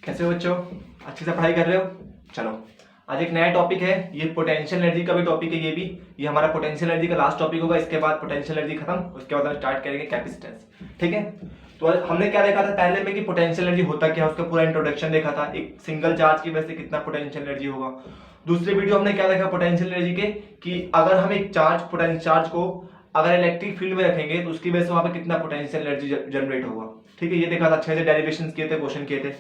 कैसे हो बच्चों? अच्छे से पढ़ाई कर रहे हो? चलो, आज एक नया टॉपिक है। ये पोटेंशियल एनर्जी का भी टॉपिक है। ये हमारा पोटेंशियल एनर्जी का लास्ट टॉपिक होगा। इसके बाद पोटेंशियल एनर्जी खत्म, उसके बाद हम स्टार्ट करेंगे कैपेसिटेंस। ठीक है, तो हमने क्या देखा था पहले में कि पोटेंशियल एनर्जी होता क्या है, उसका पूरा इंट्रोडक्शन देखा था। एक सिंगल चार्ज की वजह से कितना पोटेंशियल एनर्जी होगा। दूसरे वीडियो हमने क्या देखा पोटेंशियल एनर्जी के कि अगर हम एक पोटेंशियल चार्ज को अगर इलेक्ट्रिक फील्ड में रखेंगे तो उसकी वजह से वहां पे कितना पोटेंशियल एनर्जी जनरेट होगा। ठीक है, ये देखा था, अच्छे से डेरिवेशंस किए थे, क्वेश्चन किए थे।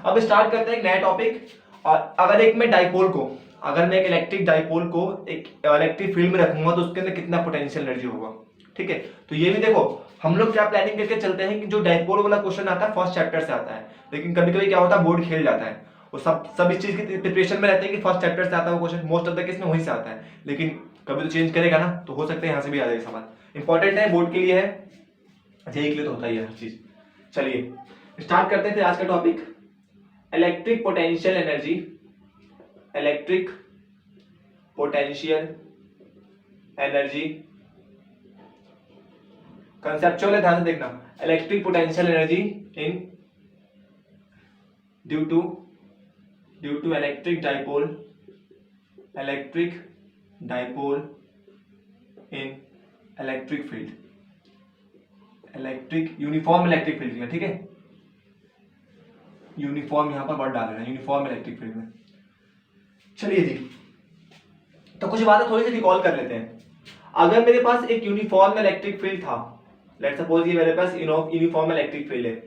अब स्टार्ट करते हैं एक नया टॉपिक। और अगर एक मैं डाइपोल को अगर मैं एक इलेक्ट्रिक डाइपोल को एक इलेक्ट्रिक फील्ड में रखूंगा तो उसके अंदर कितना पोटेंशियल एनर्जी होगा। ठीक है, तो ये भी देखो, हम लोग क्या प्लानिंग करके चलते हैं कि जो डाइपोल वाला क्वेश्चन आता है फर्स्ट चैप्टर से आता है, लेकिन कभी कभी क्या होता है बोर्ड खेल जाता है। वो सब इस चीज की प्रिपरेशन में रहते हैं कि फर्स्ट चैप्टर से आता है वो question, most of the case में वहीं से आता है। लेकिन कभी तो चेंज करेगा ना, तो हो सकता है यहाँ से भी आ जाए सवाल। इंपॉर्टेंट है, बोर्ड के लिए है, जेई के लिए तो होता ही है हर चीज। चलिए स्टार्ट करते हैं फिर आज का topic, electric potential energy. Electric potential energy conceptual है, ध्यान से देखना। Electric potential energy in due to electric dipole in electric field, electric uniform electric field. ठीक है, यूनिफॉर्म यहां पर वर्ड डाल रहे हैं, यूनिफॉर्म इलेक्ट्रिक फील्ड में। चलिए जी, तो कुछ बातें थोड़ी सी रिकॉल कर लेते हैं। अगर मेरे पास एक यूनिफॉर्म इलेक्ट्रिक फील्ड था, लेट्स सपोज ये मेरे पास यूनिफॉर्म इलेक्ट्रिक फील्ड है।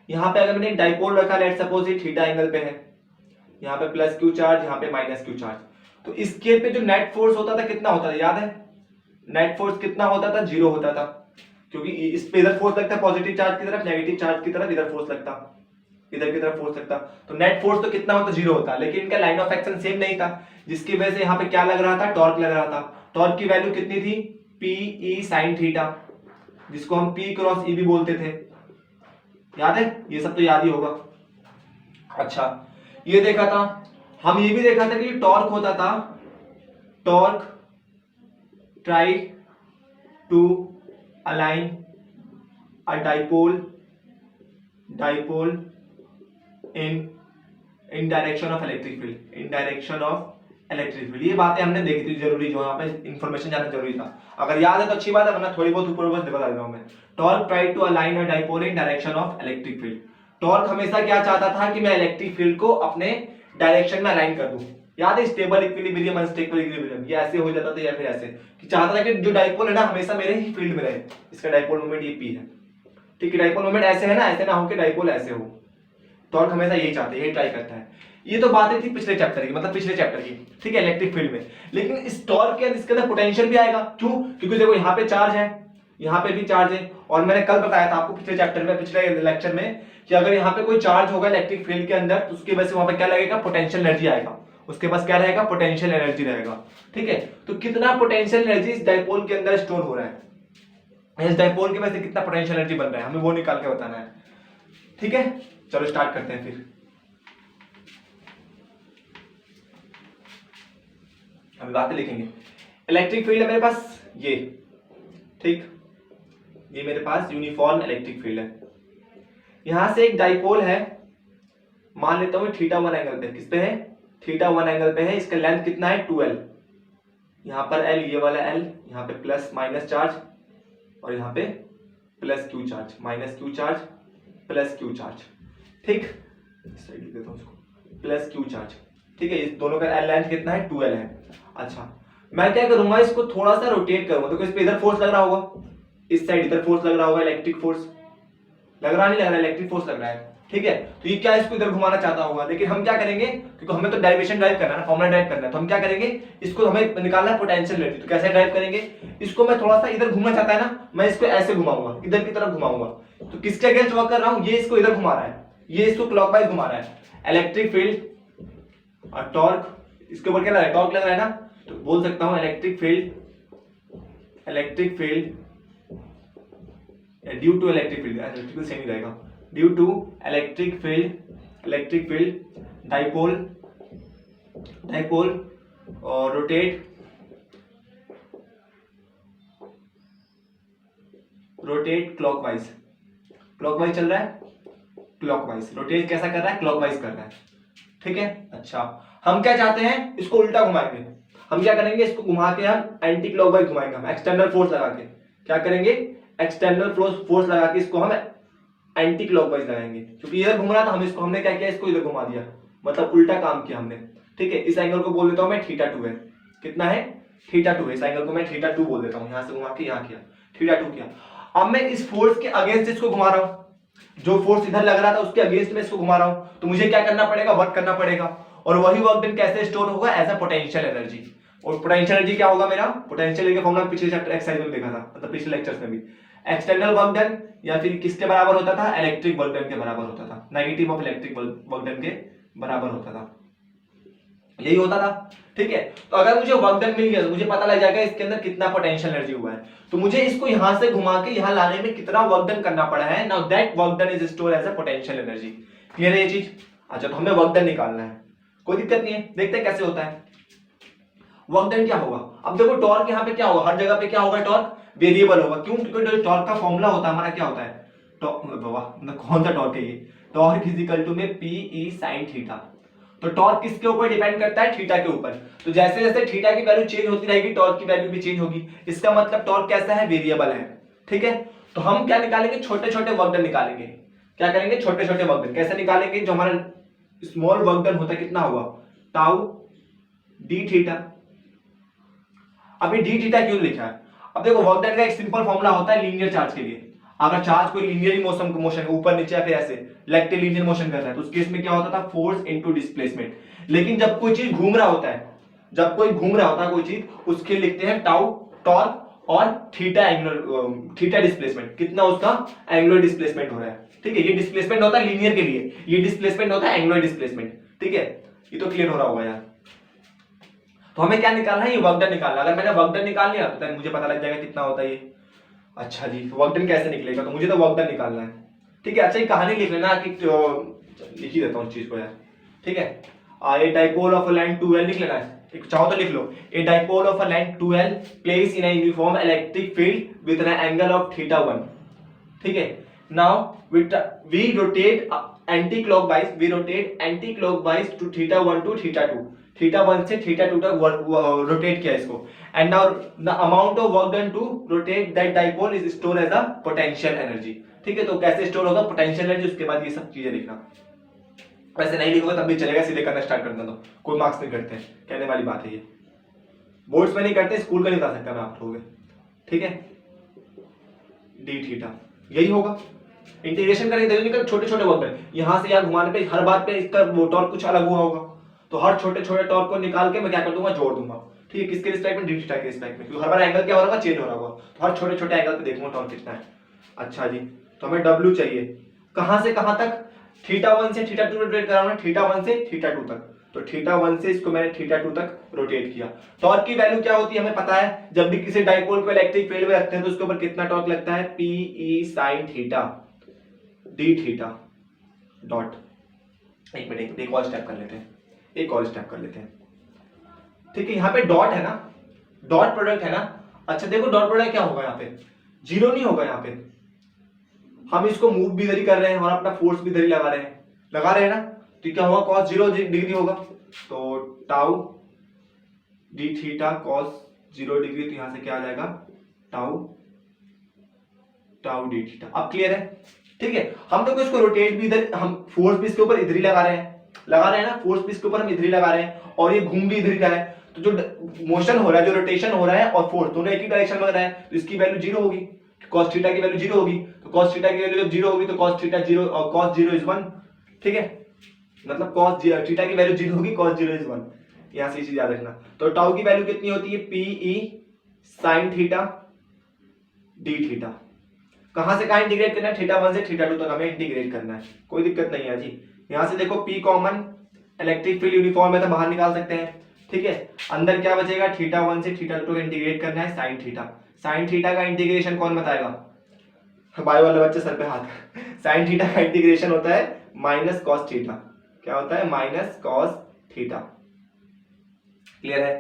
यहां पे अगर मैंने एक डाइपोल रखा, लेट्स सपोज ये थीटा एंगल पे है, यहां पे प्लस क्यू चार्ज, यहां पे माइनस क्यू चार्ज, तो इसके पे जो नेट फोर्स होता था कितना होता था, याद है? नेट फोर्स कितना होता था? 0 होता था, क्योंकि इस पे इधर फोर्स लगता है पॉजिटिव चार्ज की तरफ, नेगेटिव चार्ज की तरफ इधर फोर्स लगता, इधर की तरफ फोर्स लगता, तो नेट फोर्स तो कितना होता? 0 होता। लेकिन इनका लाइन ऑफ एक्शन सेम नहीं था, जिसकी वजह से यहाँ पे क्या लग रहा था? टॉर्क लग रहा था। टॉर्क की वैल्यू कितनी थी? पी ई साइन थीटा, जिसको हम पी क्रॉस ई भी बोलते थे। याद है? ये सब तो याद ही होगा। अच्छा, ये देखा था, हम ये भी देखा था कि टॉर्क होता था, torque try to align a dipole in direction of electric field, ये बातें हमने देखी थी, जरूरी जो यहाँ पे इंफॉर्मेशन जानना जरूरी था। अगर याद है तो अच्छी बात है, वरना थोड़ी बहुत ऊपर ऊपर बता देता हूं मैं। Torque try to align a dipole in direction of electric field. Torque हमेशा क्या चाहता था कि मैं इलेक्ट्रिक फील्ड को अपने डायरेक्शन में अलाइन कर दूं। याद है? स्टेबल इक्विलिब्रियम, अनस्टेबल इक्विलिब्रियम, ये ऐसे हो जाता था या फिर ऐसे, कि चाहता था कि जो डाइपोल है ना हमेशा मेरे ही फील्ड में रहे। इसका डाइपोल मोमेंट ये पी है। ठीक है, डाइपोल मोमेंट ऐसे है ना, ऐसे ना हो कि डाइपोल ऐसे हो। टॉर्क हमेशा यही चाहते हैं, यही ट्राई करता है। ये तो बातें थी पिछले चैप्टर की, मतलब पिछले चैप्टर की। ठीक है, इलेक्ट्रिक फील्ड में। लेकिन इस टॉर्क के इसके अंदर पोटेंशियल भी आएगा। क्यों? क्योंकि देखो यहाँ पे चार्ज है, यहाँ पे भी चार्ज है, और मैंने कल बताया था आपको पिछले चैप्टर में, पिछले लेक्चर में, कि अगर यहाँ पे कोई चार्ज होगा इलेक्ट्रिक फील्ड के अंदर तो उसकी वजह से वहां पे क्या लगेगा? पोटेंशियल एनर्जी आएगा। उसके पास क्या रहेगा? पोटेंशियल एनर्जी रहेगा। ठीक है, तो कितना पोटेंशियल एनर्जी इस डाइपोल के अंदर स्टोर हो रहा है, इस डाइपोल की वजह से कितना पोटेंशियल एनर्जी बन रहा है, हमें वो निकाल के बताना है। ठीक है, चलो स्टार्ट करते हैं फिर। अभी बातें लिखेंगे। इलेक्ट्रिक फील्ड है मेरे पास ये, ठीक, ये मेरे पास यूनिफॉर्म इलेक्ट्रिक फील्ड है। यहां से एक डाइपोल है, मान लेता हूं थीटा 1 एंगल पे। किस पे है? थीटा 1 एंगल पे है। इसका लेंथ कितना है? 2l। यहां पर l, ये वाला l, यहां पे प्लस माइनस चार्ज, और यहां पे plus Q charge, minus Q charge, plus Q charge. ठीक, साइड लिख देता हूं इसको, प्लस क्यू चार्ज। ठीक है, इस दोनों का l लेंथ कितना है? 2l है। अच्छा, मैं क्या करूंगा, इसको थोड़ा सा रोटेट करूंगा, तो इस पे इधर फोर्स लग रहा होगा, इस साइड इधर फोर्स लग रहा होगा, इलेक्ट्रिक फोर्स लग रहा, नहीं लग रहा? इलेक्ट्रिक फोर्स लग रहा है। ठीक है, तो ये क्या इसको इधर घुमाना चाहता होगा, लेकिन हम क्या करेंगे, क्योंकि हमें तो डायरेक्शन ड्राइव करना है ना, फॉर्मूला ड्राइव करना है, तो हम क्या करेंगे, इसको हमें निकालना है पोटेंशियल एनर्जी। तो कैसे ड्राइव करेंगे? इसको मैं थोड़ा सा इधर घूमना चाहता है ना, मैं इसको ऐसे घुमाऊंगा, इधर की तरफ घुमाऊंगा। तो किसके अगेंस्ट वर्क कर रहा हूं? ये इसको इधर घुमा रहा है, ये इसको क्लॉकवाइज घुमा रहा है। इलेक्ट्रिक फील्ड और टॉर्क, इसके ऊपर क्या लग रहा है? टॉर्क लग रहा है ना, तो बोल सकता हूं electric field due to electric field, electrical same ही रहेगा, due to electric field dipole और रोटेट क्लॉकवाइज चल रहा है। क्लॉकवाइज, रोटेट कैसा कर रहा है, क्लॉकवाइज कर रहा है, ठीक है। अच्छा हम क्या चाहते हैं, इसको उल्टा घुमाएंगे, हम क्या करेंगे, इसको घुमा के हम एंटी क्लॉकवाइज घुमाएंगे, हम एक्सटर्नल फोर्स लगा के क्या करेंगे, एक्सटर्नल फोर्स लगा के इसको हम एंटी क्लॉकवाइज लगाएंगे, क्योंकि इधर घूम रहा था, हम इसको हमने क्या किया, इसको इधर घुमा दिया, मतलब उल्टा काम किया हमने, ठीक है। इस एंगल को बोल देता हूं मैं θ2 है, कितना है, θ2 है, इस एंगल को मैं θ2 बोल देता हूं, यहां से घुमा के यहां किया, θ2 किया। अब मैं इस फोर्स के अगेंस्ट इसको घुमा रहा हूं, जो फोर्स इधर लग रहा था उसके अगेंस्ट में इसको घुमा रहा हूं, तो मुझे क्या करना पड़ेगा, वर्क करना पड़ेगा, और वही वर्क डन कैसे स्टोर होगा, एज अ पोटेंशियल एनर्जी। और पोटेंशियल एनर्जी क्या होगा मेरा, पोटेंशियल एनर्जी का फॉर्मूला पिछले चैप्टर एक्सरसाइज में देखा था, मतलब पिछले लेक्चर्स में भी, एक्सटर्नल वर्क डन या फिर किसके बराबर होता था, इलेक्ट्रिक वर्क डन के बराबर होता था, negative of electric work done के बराबर होता था, यही होता था, ठीक है। तो अगर मुझे वर्क डन मिल गया तो मुझे पता लग जाएगा इसके अंदर कितना पोटेंशियल एनर्जी हुआ है, तो मुझे इसको यहां से घुमा के यहां लाने में कितना वर्क डन करना पड़ा है, now that work done is store as a potential energy. Clear है ये चीज। अच्छा तो हमें वर्क डन निकालना है, कोई दिक्कत नहीं है, देखते हैं कैसे होता है। वर्क डन क्या होगा, अब देखो टॉर्क यहाँ पे क्या होगा, हर जगह पे क्या होगा, टॉर्क वेरिएबल होगा, क्यों, क्योंकि टॉर्क का फॉर्मूला होता है हमारा क्या होता है, मतलब कौन सा टॉर्क है ये, टॉर्क इज इक्वल टू में पी ई साइन थीटा। तो टॉर्क किसके ऊपर डिपेंड करता है, थीटा के ऊपर, तो जैसे जैसे थीटा की वैल्यू चेंज होती रहेगी टॉर्क की वैल्यू भी चेंज होगी, इसका मतलब टॉर्क कैसा है, वेरिएबल है, ठीक है। तो हम क्या निकालेंगे, छोटे छोटे वर्क डन निकालेंगे, क्या करेंगे, छोटे छोटे वर्क डन कैसे निकालेंगे, जो हमारा स्मॉल वर्क डन होता है कितना हुआ, टाउ डी थीटा। अभी डी थीटा क्यों लिखा है, अब देखो वर्क डन का एक सिंपल फॉर्मूला होता है लीनियर चार्ज के लिए, अगर चार्ज कोई लीनियरली मोशन ऊपर नीचे या फिर ऐसे रेक्टिलिनियर मोशन कर रहा है तो उस केस में क्या होता था, फोर्स इनटू डिस्प्लेसमेंट। लेकिन जब कोई चीज घूम रहा होता है, जब कोई घूम रहा होता है कोई चीज, उसके लिखते हैं टाउ टॉर्क और थीटा एंगुलर, थीटा डिस्प्लेसमेंट, कितना उसका एंगुलर डिस्प्लेसमेंट हो रहा है, ठीक है। ये डिस्प्लेसमेंट होता है लीनियर के लिए, ये डिस्प्लेसमेंट होता है एंगुलर डिस्प्लेसमेंट, ठीक है। ये तो क्लियर हो रहा होगा यार। तो हमें क्या निकालना है, ये वर्क डन निकालना। अगर मैंने वर्क डन निकाल लिया तो मुझे पता लग जाएगा कितना होता है ये। अच्छा जी, वर्क डन कैसे निकलेगा, तो मुझे तो वर्क डन निकालना है, ठीक है। अच्छा ये कहानी लिख लेना कि लिख ही देता हूँ इस चीज को यार, ठीक है। A dipole of a line 2L लिख लेना है, चाहो तो लिख लो, a dipole of a line 2L place in a uniform electric field with an angle of θ1, ठीक है। Now we rotate anti clockwise, we rotate anti clockwise to θ1 to θ2, θ1 से θ2 तक रोटेट किया इसको, and now the amount of work done to rotate that dipole is store as a potential energy, ठीक है। तो कैसे स्टोर होगा पोटेंशियल एनर्जी, उसके बाद ये सब चीजें लिखना, वैसे नहीं लिखोगे तब भी चलेगा, सीधे करना स्टार्ट कर दो, कोई मार्क्स नहीं करते, कहने वाली बात है ये, बोर्ड्स में नहीं करते, स्कूल का नहीं बता सकता मैं आप लोगों, ठीक है। डी थीटा यही होगा, इंटीग्रेशन करेंगे छोटे छोटे वर्क डन, यहां से यहां घुमाने पे हर बात पे इसका टॉर्क कुछ अलग हुआ होगा, तो हर छोटे छोटे टॉर्क को निकाल के मैं क्या कर दूंगा, जोड़ दूंगा, ठीक है। किसके रिस्पेक्ट में, डी थीटा के रिस्पेक्ट में, क्योंकि हर बार एंगल क्या हो रहा होगा, चेंज हो रहा होगा, तो हर छोटे छोटे एंगल पे देखूंगा टॉर्क कितना है। अच्छा जी, तो हमें W चाहिए, कहां से कहां तक, θ1 से θ2 रोटेट कराना, θ1 से θ2 तक, तो θ1 से इसको मैंने θ2 तक रोटेट किया। टॉर्क की वैल्यू क्या होती है हमें पता है, जब भी किसी डाइपोल को इलेक्ट्रिक फील्ड में रखते हैं तो उसके ऊपर कितना टॉर्क लगता है, P E sin theta D theta dot. एक मिनट, एक और स्टेप कर लेते हैं, एक और स्टेप कर लेते हैं, ठीक है। यहाँ पे डॉट है ना, डॉट प्रोडक्ट है ना, अच्छा देखो डॉट प्रोडक्ट क्या होगा, यहाँ पे जीरो नहीं होगा, यहाँ पे हम इसको मूव भी इधर ही कर रहे हैं और अपना फोर्स भी इधर ही लगा रहे हैं ना, तो क्या होगा, cos 0 डिग्री होगा, तो tau D theta cos 0 degree, तो यहां से क्या आ जाएगा, टाउ टाउ डी थीटा। अब क्लियर है, ठीक है। हम तो इसको रोटेट भी इधर, हम फोर्स भी इसके ऊपर इधर ही लगा रहे हैं ना, फोर्स भी इसके ऊपर हम इधर ही लगा रहे हैं, और ये घूम भी इधर ही रहा है, तो जो मोशन हो रहा है, जो रोटेशन हो रहा है और फोर्स दोनों एक ही डायरेक्शन में रहा है, तो इसकी वैल्यू जीरो होगी, cos थीटा की वैल्यू जीरो होगी, तो cos थीटा की वैल्यू जब जीरो होगी तो cos थीटा जीरो और cos 0 इज 1, ठीक है। मतलब cos थीटा की वैल्यू जीरो होगी, cos 0 इज 1, यहां से चीज याद रखना। तो टाउ की वैल्यू कितनी होती है, P E sin theta D theta. कहां से कहां इंटीग्रेट करना है, θ1 से θ2 तक हमें इंटीग्रेट करना है, कोई दिक्कत नहीं है जी। यहां से देखो P common, electric field uniform है तो बाहर निकाल सकते हैं, ठीक है। अंदर क्या बचेगा, θ1 से θ2 को इंटीग्रेट करना है, sin थीटा। sin थीटा का इंटीग्रेशन कौन बताएगा, बायो वाले बच्चे सर पे हाथ। sin थीटा का इंटीग्रेशन होता है माइनस cos थीटा, क्या होता है, माइनस cos थीटा। क्लियर है,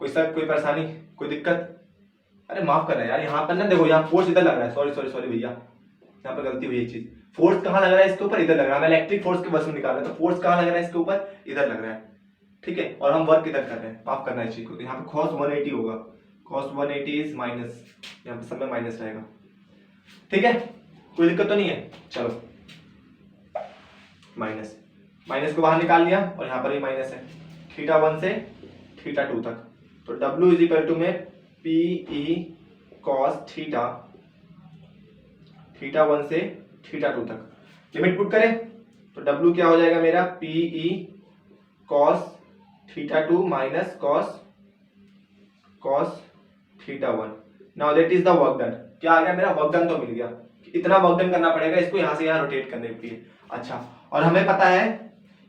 कोई शक, कोई परेशानी, कोई दिक्कत, अरे माफ करना यार, यहाँ पर ना देखो, यहाँ फोर्स इधर लग रहा है, सॉरी भैया, यहाँ पर गलती हुई एक चीज, फोर्स कहाँ लग रहा है इसके ऊपर, इधर लग रहा है, हमें इलेक्ट्रिक फोर्स के बस में निकालना है, तो फोर्स कहाँ लग रहा है इसके ऊपर, इधर लग रहा है, ठीक है, और हम वर्क इधर कर रहे हैं, माफ करना है इस चीज को, तो यहाँ पे cos 180 होगा, cos 180 इज माइनस, यहाँ पे सब में माइनस रहेगा, ठीक है, कोई दिक्कत तो नहीं है। चलो माइनस माइनस को बाहर निकाल लिया और यहाँ पर भी माइनस है, θ1 से θ2 तक, तो W इज इक्वल टू में PE cos थीटा, θ1 से θ2 तक, लिमिट पुट करें तो W क्या हो जाएगा मेरा, PE cos θ2 minus cos θ1। Now that is the work done, क्या आ गया मेरा, वर्क डन तो मिल गया, इतना वर्क डन करना पड़ेगा इसको यहाँ से यहाँ रोटेट करने के लिए। अच्छा, और हमें पता है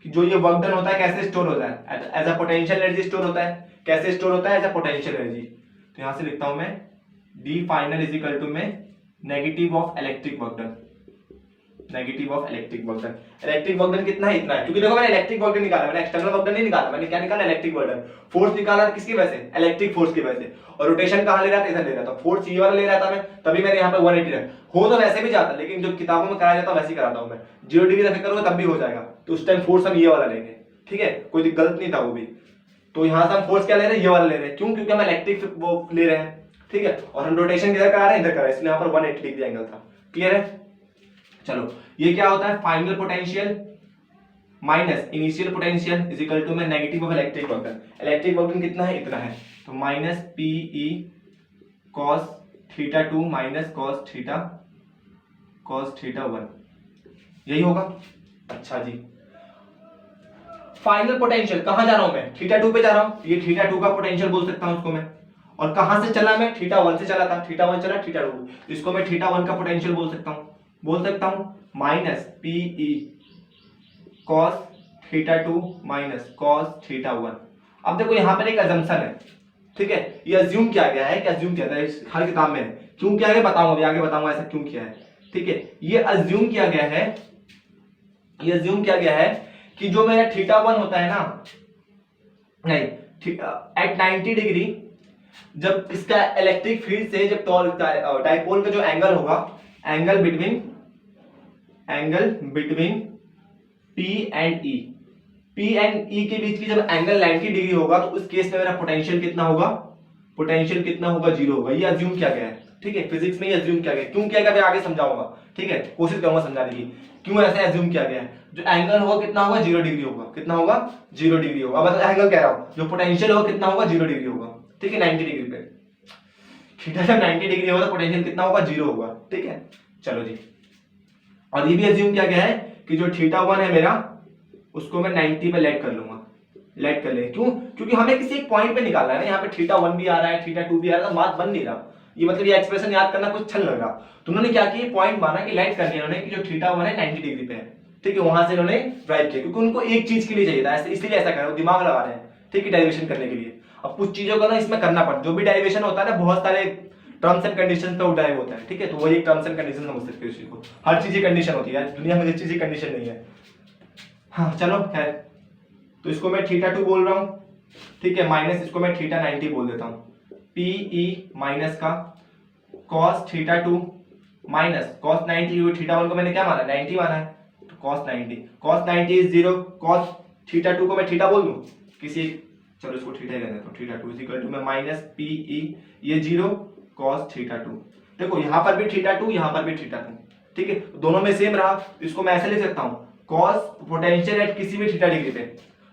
कि जो ये वर्क डन होता है कैसे स्टोर होता है, as a potential energy store होता है, कैसे स्टोर होता है, एज अ पोटेंशियल एनर्जी, तो यहाँ से लिखता हूं मैं D final is equal to में negative of electric work done, negative of electric work done. Electric work done कितना है, इतना है, क्योंकि देखो मैंने इलेक्ट्रिक वर्क डन निकाला, मैंने एक्सटर्नल वर्क डन नहीं निकाला, मैंने क्या निकाला, इलेक्ट्रिक वर्क डन, फोर्स निकाला किसकी वजह से, इलेक्ट्रिक फोर्स की वजह से, और रोटेशन कहां ले रहा था, इधर ले रहा था, फोर्स ये वाला ले रहा था मैं, तभी मैंने यहाँ पे 180 रखा, हो तो वैसे भी जाता, लेकिन जो किताबों में कराया जाता है वैसे ही कराता हूं मैं, 0 डिग्री रख करूंगा तब भी हो जाएगा, तो उस टाइम फोर्स हम ये वाला लेंगे, ठीक है, कोई गलत नहीं था वो भी, तो यहाँ से हम फोर्स क्या ले रहे हैं, ये वाला ले रहे हैं, क्यों, क्योंकि हम इलेक्ट्रिक वो ले रहे हैं, ठीक है, और हम रोटेशन किधर करा रहे हैं, इधर करा रहे हैं, इसलिए यहाँ पर 180 डिग्री एंगल था, क्लियर है। चलो ये क्या होता है, final potential minus initial potential is equal to में negative of electric work done, electric work done कितना है, इतना है, तो minus PE cos θ2 minus cos θ1, यही होगा। अच्छा जी, फाइनल पोटेंशियल कहां जा रहा हूं मैं, θ2 पे जा रहा हूं, ये θ2 का पोटेंशियल बोल सकता हूं उसको मैं, और कहां से चला मैं, θ1 से चला था, θ1 चला θ2, इसको मैं θ1 का पोटेंशियल बोल सकता हूं minus PE cos θ2 minus cos θ1। अब देखो यहां पर एक अजम्पशन है, ठीक है, ये अज्यूम किया गया है, क्या अज्यूम किया था हर किताब में, क्यों किया गया बताऊंगा, अभी आगे बताऊंगा ऐसा क्यों किया है, ठीक है, ये अज्यूम किया गया है कि जो मेरा θ1 होता है ना, नहीं एट 90 डिग्री, जब इसका इलेक्ट्रिक फील्ड से जब डाइपोल का जो एंगल होगा, angle between P and E के बीच की जब एंगल 90 डिग्री होगा, तो उस केस में मेरा पोटेंशियल कितना होगा, 0 होगा, ये अज्यूम किया गया है, ठीक है, फिजिक्स में ये अज्यूम किया गया है, क्यों किया गया मैं आगे समझाऊंगा, ठीक है, कोशिश करूंगा समझाने की, क्यों ऐसे अज्यूम किया गया है, जो एंगल होगा कितना होगा, 0 डिग्री होगा, कितना होगा, 0 डिग्री होगा, अब एंगल कह रहा हूं, जो पोटेंशियल होगा कितना होगा, 0 डिग्री होगा, ठीक है, 90 डिग्री पे, थीटा जब 90 डिग्री होगा तो पोटेंशियल कितना होगा, 0 होगा, ठीक है। चलो जी, और ये भी अज्यूम किया गया है कि जो θ1 है मेरा, उसको मैं 90 पे लेट कर लूंगा, लेट कर ले, क्यों, क्योंकि हमें किसी एक पॉइंट पे निकालना है ना, यहाँ पे θ1 भी आ रहा है, θ2 भी आ रहा है, तो बात बन नहीं रहा, ये मतलब ये एक्सप्रेशन याद करना कुछ अच्छा लग रहा, तो उन्होंने क्या किया, पॉइंट माना कि लेट करनी है उन्होंने कि जो θ1 है 90 डिग्री पे है, ठीक है, वहां से उन्होंने ड्राइव किया, क्योंकि उनको एक चीज के लिए चाहिए था, इसलिए ऐसा कर रहे हो, दिमाग लगा रहे हैं, ठीक है, डेरिवेशन करने के लिए। अब कुछ चीजों का ना इसमें करना पड़ता है, जो भी डेरिवेशन होता है ना, बहुत सारे टर्म्स एंड कंडीशंस पे ड्राइव होता है, ठीक है, तो वही एक टर्म्स एंड कंडीशन समझ सकते हो, इसी को हर चीज की कंडीशन होती है, दुनिया में हर चीज की कंडीशन नहीं है। हाँ चलो खैर, तो इसको मैं θ2 बोल रहा हूं, ठीक है, माइनस इसको मैं θ90 बोल देता हूं, PE माइनस का cos θ2 माइनस cos 90, θ1 को मैंने क्या माना, 90 माना है, तो cos 90 इज 0, cos θ2 को मैं θ बोल दूं किसी, चलो इसको θ ही रहने दो, θ2 इज इक्वल टू में माइनस PE, ये 0 cos θ2, देखो यहां पर भी θ2, यहां पर भी θ2, ठीक है, दोनों में सेम रहा, इसको मैं ऐसे लिख सकता हूं, cos पोटेंशियल एट किसी भी θ डिग्री पे,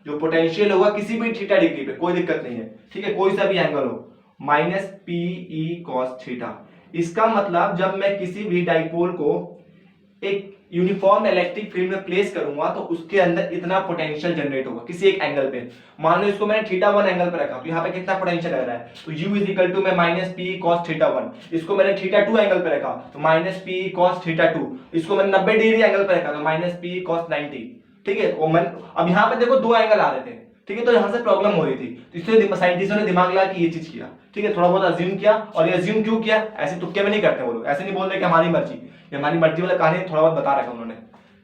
जो पोटेंशियल होगा किसी भी θ डिग्री पे, कोई दिक्कत नहीं है, ठीक है, कोई सा भी एंगल हो, माइनस PE cos θ। इसका मतलब जब मैं किसी भी डाइपोल को एक यूनिफॉर्म इलेक्ट्रिक फील्ड में प्लेस करूंगा, तो उसके अंदर इतना पोटेंशियल जनरेट होगा किसी एक एंगल पे, मान लो इसको मैंने θ1 एंगल पे रखा, तो यहाँ पे कितना पोटेंशियल लग रहा है, तो U इज इक्वल टू में माइनस PE cos θ1, इसको मैंने θ2 एंगल पे रखा, तो माइनस PE cos θ2, इसको मैंने 90 डिग्री एंगल पे रखा, तो माइनस PE cos 90, ठीक है, अब यहाँ पे देखो दो एंगल आ रहे थे, ठीक है, तो यहाँ से प्रॉब्लम हो रही थी, तो इसलिए साइंटिस्टों ने दिमाग लगा कि ये चीज किया, ठीक है, थोड़ा बहुत अज्यूम किया, और ये अज्यूम क्यों किया, ऐसे तुक्के में नहीं करते वो लोग, ऐसे नहीं बोल रहे कि हमारी मर्जी, ये हमारी मर्जी वाला कहानी थोड़ा बहुत बता रखा उन्होंने,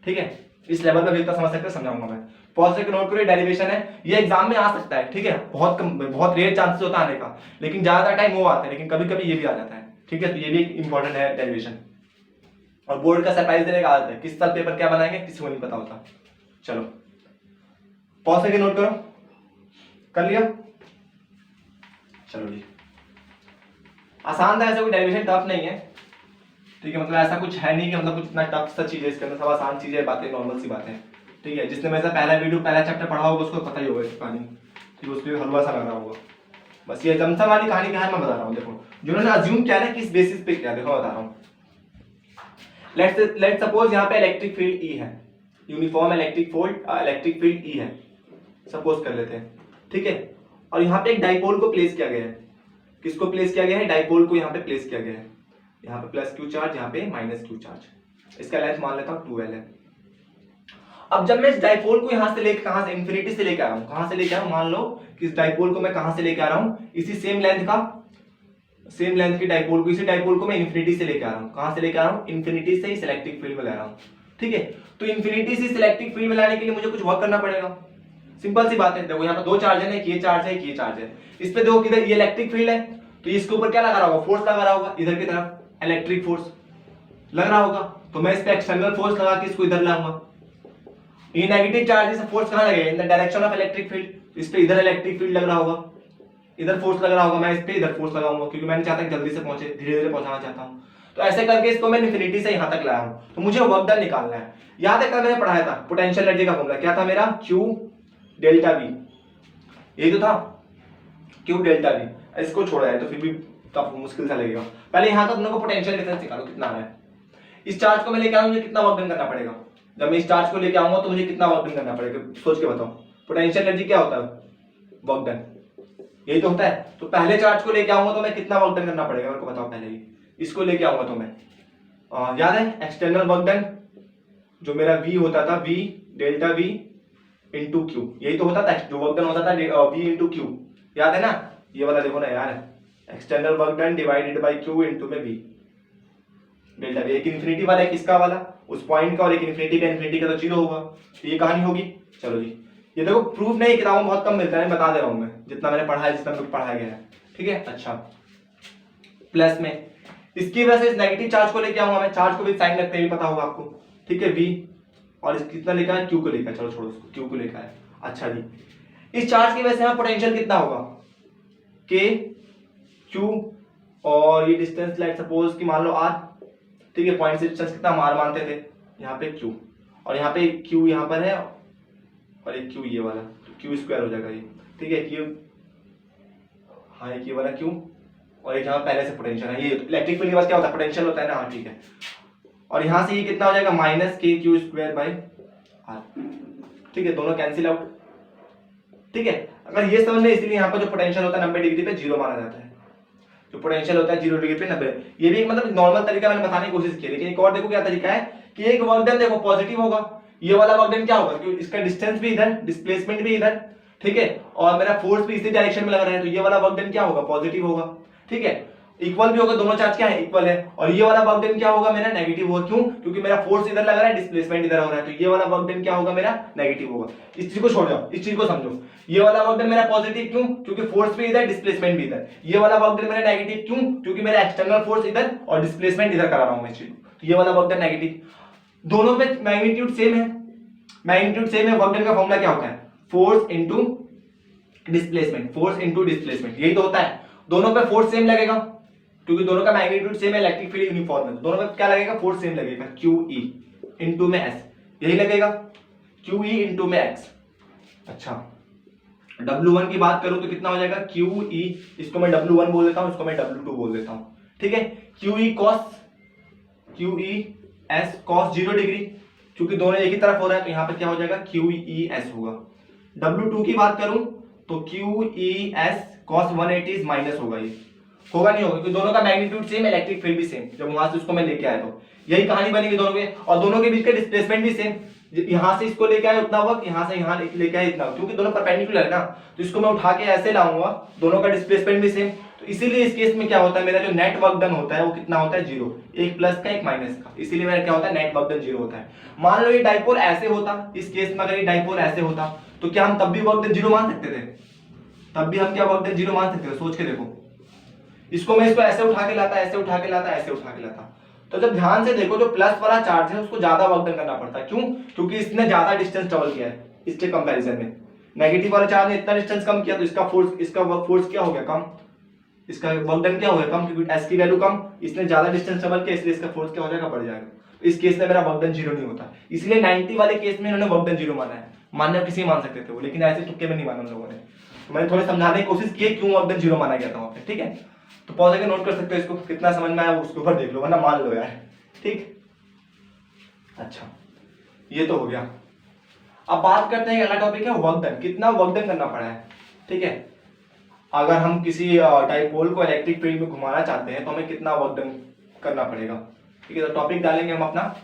ठीक है, इस लेवल पे जितना समझ सकते हैं समझाऊंगा मैं। पॉज से नोट करो, डेरिवेशन है, ये एग्जाम में आ सकता है, ठीक है, बहुत रेयर चांसेस होता है आने का, लेकिन ज्यादातर टाइम वो आता है, लेकिन कभी कभी ये भी आ जाता है, ठीक है, तो ये भी इंपॉर्टेंट है डेरिवेशन। और बोर्ड का सरप्राइज देने का आदत है, किस साल पेपर क्या बनाएंगे किसी को नहीं पता होता। चलो पॉज करके नोट करो, कर लिया? चलो जी, आसान था, ऐसा कोई डेरिवेशन टफ नहीं है, ठीक है, मतलब ऐसा कुछ है नहीं कि मतलब कुछ इतना टफ सा चीज है इसके अंदर, सब आसान चीजें, बातें नॉर्मल सी बातें, ठीक है। जिसने मेरा पहला वीडियो पहला चैप्टर पढ़ा होगा उसको पता ही होगा इस कहानी, ठीक है, उसके लिए हलवा सा लग रहा होगा। बस ये जमसम वाली कहानी क्या है मैं बता रहा हूँ, देखो जिन्होंने अज्यूम किया ना किस बेसिस पे किया, देखो बता रहा हूँ। लेट्स सपोज यहाँ पे इलेक्ट्रिक फील्ड ई है, यूनिफॉर्म इलेक्ट्रिक फील्ड ई है, सपोज कर लेते हैं, ठीक है। और यहाँ पे एक डाइपोल को प्लेस किया गया है, किसको प्लेस किया गया है? डाइपोल को यहाँ पे प्लेस किया गया है, यहाँ पे प्लस क्यू चार्ज, यहाँ पे माइनस क्यू चार्ज, इसका लेंथ मान लेता हूँ 2L है। अब जब मैं इस डाइपोल को यहाँ से लेकर, कहाँ से, इन्फिनिटी से लेकर आ रहा हूँ, कहाँ से लेकर आ रहा हूँ, मान लो कि इस डाइपोल को मैं कहाँ से लेकर आ रहा हूँ, इसी सेम लेंथ की डाइपोल को, इसी डाइपोल को मैं इन्फिनिटी से लेकर आ रहा हूँ, कहाँ से लेकर आ रहा हूँ? इन्फिनिटी से इस इलेक्ट्रिक फील्ड में ला रहा हूँ, ठीक है। तो इन्फिनिटी से इस इलेक्ट्रिक फील्ड में लाने के लिए मुझे कुछ वर्क करना पड़ेगा, सिंपल सी बात है। देखो यहाँ पे दो चार्ज है, एक ये चार्ज है, एक ये चार्ज है, इस पे देखो किधर ये इलेक्ट्रिक फील्ड है, तो इसके ऊपर क्या लगा रहा होगा? फोर्स लगा रहा होगा, इधर की तरफ इलेक्ट्रिक फोर्स लग रहा होगा, तो मैं इस पे एक्सटर्नल फोर्स लगा के इसको इधर लाऊंगा। ये नेगेटिव चार्ज से फोर्स कहां लगेगा? In the direction of electric field, इस पे इधर इलेक्ट्रिक फील्ड लग रहा होगा, इधर फोर्स लग रहा होगा, मैं इस पे इधर फोर्स लगाऊंगा, क्योंकि मैं नहीं चाहता कि जल्दी से पहुंचे, धीरे धीरे पहुंचाना चाहता हूं। तो ऐसे करके इसको मैं इन्फिनिटी से यहां तक लाया हूं, तो मुझे वर्क डन निकालना है। याद है कल मैंने पढ़ाया था पोटेंशियल एनर्जी का फॉर्मूला क्या था मेरा? Q डेल्टा V, यही तो था, Q डेल्टा V। इसको छोड़ा है तो फिर भी काफी मुश्किल सा लगेगा। पहले यहाँ का तुम लोग पोटेंशियल डिफरेंस निकालो कितना आ रहा है। इस चार्ज को मैं लेके आऊंगा, मुझे कितना वर्क डन करना पड़ेगा? जब मैं इस चार्ज को लेके आऊंगा तो मुझे कितना वर्क डन करना पड़ेगा, सोच के बताओ। पोटेंशियल एनर्जी क्या होता है? वर्क डन, यही तो होता है। तो पहले चार्ज को लेके आऊंगा तो मैं कितना वर्क डन करना पड़ेगा मेरे को बताओ पहले ही। इसको लेके आऊंगा तो मैं याद है एक्सटर्नल वर्क डन जो मेरा V होता था, V delta V into Q, यही तो होता था जो वर्क डन होता था, V इंटू Q, याद है ना? ये वाला देखो ना यार, external work done divided by Q into में V डेल्टा V। एक इन्फिनिटी वाला, एक इसका वाला, उस पॉइंट का, और एक इन्फिनिटी का तो जीरो होगा, तो ये कहानी होगी। चलो जी, ये देखो प्रूफ नहीं, किताबों में बहुत कम मिलता है, बता दे रहा हूं मैं जितना मैंने पढ़ा है, जितना पढ़ाया गया है, ठीक है। अच्छा, प्लस में इसकी वजह से इस नेगेटिव चार्ज को लेके आऊंगा मैं, चार्ज को भी साइन रखते हैं, पता होगा आपको, ठीक है, V, और इस कितना लिखा है? Q को लेकर, चलो छोड़ो इसको, Q को लेकर है। अच्छा जी, इस चार्ज की वजह से यहाँ पोटेंशियल कितना होगा? K Q, और ये डिस्टेंस लेट सपोज कि मान लो R, ठीक है, पॉइंट से डिस्टेंस कितना R मानते थे, यहाँ पे Q, और यहाँ पे Q यहाँ पर है, और एक Q ये वाला, तो Q स्क्वायर हो जाएगा ये, ठीक है, Q, हाँ एक ये वाला Q, और एक यहाँ पहले से पोटेंशियल है, ये इलेक्ट्रिक फील्ड के पास क्या होता है? पोटेंशियल होता है ना, हाँ ठीक है। और यहाँ से ये कितना हो जाएगा? माइनस के क्यू स्क्वायर बाई आर, ठीक है, दोनों कैंसिल आउट, ठीक है। अगर ये समझ में, इसलिए यहाँ पर जो पोटेंशियल होता है 90 डिग्री पे जीरो माना जाता है, जो पोटेंशियल होता है 0 डिग्री पे 90। ये भी एक मतलब नॉर्मल तरीका मैंने बताने की कोशिश की, लेकिन एक और देखो क्या तरीका है कि एक वर्क डन देखो पॉजिटिव होगा, ये वाला वर्क डन क्या होगा? क्योंकि इसका डिस्टेंस भी इधर, डिस्प्लेसमेंट भी इधर, ठीक है, और मेरा फोर्स भी इसी डायरेक्शन में लग रहा है, तो ये वाला वर्क डन क्या होगा? पॉजिटिव होगा, ठीक है, इक्वल भी होगा, दोनों चार्ज क्या है? इक्वल है। और ये वाला वर्क डन क्या होगा मेरा? नेगेटिव होगा, क्यों? क्योंकि मेरा फोर्स इधर लग रहा है, डिस्प्लेसमेंट इधर हो रहा है, तो ये वाला वर्क डन क्या होगा मेरा? नेगेटिव होगा। इस चीज को छोड़ जाओ, इस चीज को समझो, ये वाला वर्क डन मेरा पॉजिटिव क्यों? क्योंकि फोर्स भी इधर, डिस्प्लेसमेंट भी इधर। ये वाला वर्क डन मेरा नेगेटिव क्यों? क्योंकि मेरा एक्सटर्नल फोर्स इधर और डिस्प्लेसमेंट इधर करा रहा हूं मैं चीज, तो ये वाला वर्क डन नेगेटिव। दोनों पे मैग्नीट्यूड सेम है, मैग्नीट्यूड सेम है, वर्क डन का फॉर्मूला क्या होता है? Force into displacement, force into displacement, यही तो होता है। दोनों पे फोर्स सेम लगेगा क्योंकि दोनों का मैग्नीट्यूड सेम है, इलेक्ट्रिक फील्ड यूनिफॉर्म है, दोनों पे क्या लगेगा? फोर्स सेम लगेगा, QE इनटू में S, यही लगेगा, QE इनटू में X। अच्छा, W1 की बात करूं तो कितना हो जाएगा? QE, इसको मैं W1 बोल देता हूं, इसको मैं W2 बोल देता हूं, ठीक है। QE S cos 0 डिग्री, क्योंकि दोनों एक ही तरफ हो रहा है, तो यहाँ पे क्या हो जाएगा? QES होगा। W2 की बात करूं तो QES cos 180 माइनस होगा, ये होगा नहीं होगा, क्योंकि दोनों का मैग्नीट्यूड सेम, इलेक्ट्रिक फील्ड भी सेम, जब वहां से उसको मैं लेके आया तो यही कहानी बनेगी दोनों के, और दोनों के बीच का डिस्प्लेसमेंट भी सेम, यहां से इसको लेके आए उतना वक्त, यहां से यहां लेके आए इतना, क्योंकि दोनों परपेंडिकुलर है ना, तो इसको मैं उठा के ऐसे लाऊंगा, दोनों का डिस्प्लेसमेंट भी सेम, तो इसीलिए इस केस में क्या होता है, मेरा जो नेट वर्क डन होता है वो कितना होता है? 0, एक प्लस का एक माइनस का, इसीलिए मेरा क्या होता है? नेट वर्क डन 0 होता है। मान लो ये डाइपोल ऐसे होता, इस केस में अगर ये डाइपोल ऐसे होता तो क्या हम तब भी वर्क डन 0 मान सकते थे? तब भी हम क्या वर्क डन 0 मान सकते थे? सोच के देखो, इसको मैं इसको ऐसे उठा के लाता, ऐसे उठा के लाता, ऐसे उठा के लाता, तो जब ध्यान से देखो जो प्लस वाला चार्ज है उसको ज्यादा वर्क डन करना पड़ता है। क्यों? क्योंकि इसने ज्यादा डिस्टेंस ट्रेवल किया है इसके कंपैरिजन में। नेगेटिव वाला चार्ज ने इतना डिस्टेंस कम किया तो इसका वर्क फोर्स क्या हो गया? कम। इसका वर्क डन क्या हो गया? कम, क्योंकि एस की वैल्यू कम, इसने ज्यादा डिस्टेंस ट्रेवल किया इसलिए इसका फोर्स क्या हो जाएगा? बढ़ जाएगा। तो इस केस में मेरा वर्क डन 0 नहीं होता, इसलिए 90 वाले केस में इन्होंने वर्क डन 0 माना है। मानने किसी मान सकते थे वो, लेकिन ऐसे तुक्के में नहीं माना उन लोगों ने। तो मैंने थोड़े समझाने की कोशिश की क्यों वर्क डन 0 माना गया था वहां पे। ठीक है, तो पॉज करके नोट कर सकते हो इसको, कितना समझ में आया उसके ऊपर देख लो, वरना मान लो यार। ठीक, अच्छा ये तो हो गया। अब बात करते हैं अगला टॉपिक है वर्क डन। कितना वर्क डन करना पड़ा है? ठीक है, अगर हम किसी डाइपोल को इलेक्ट्रिक फील्ड में घुमाना चाहते हैं तो हमें कितना वर्क डन करना पड़ेगा। ठीक है, तो टॉपिक डालेंगे हम अपना।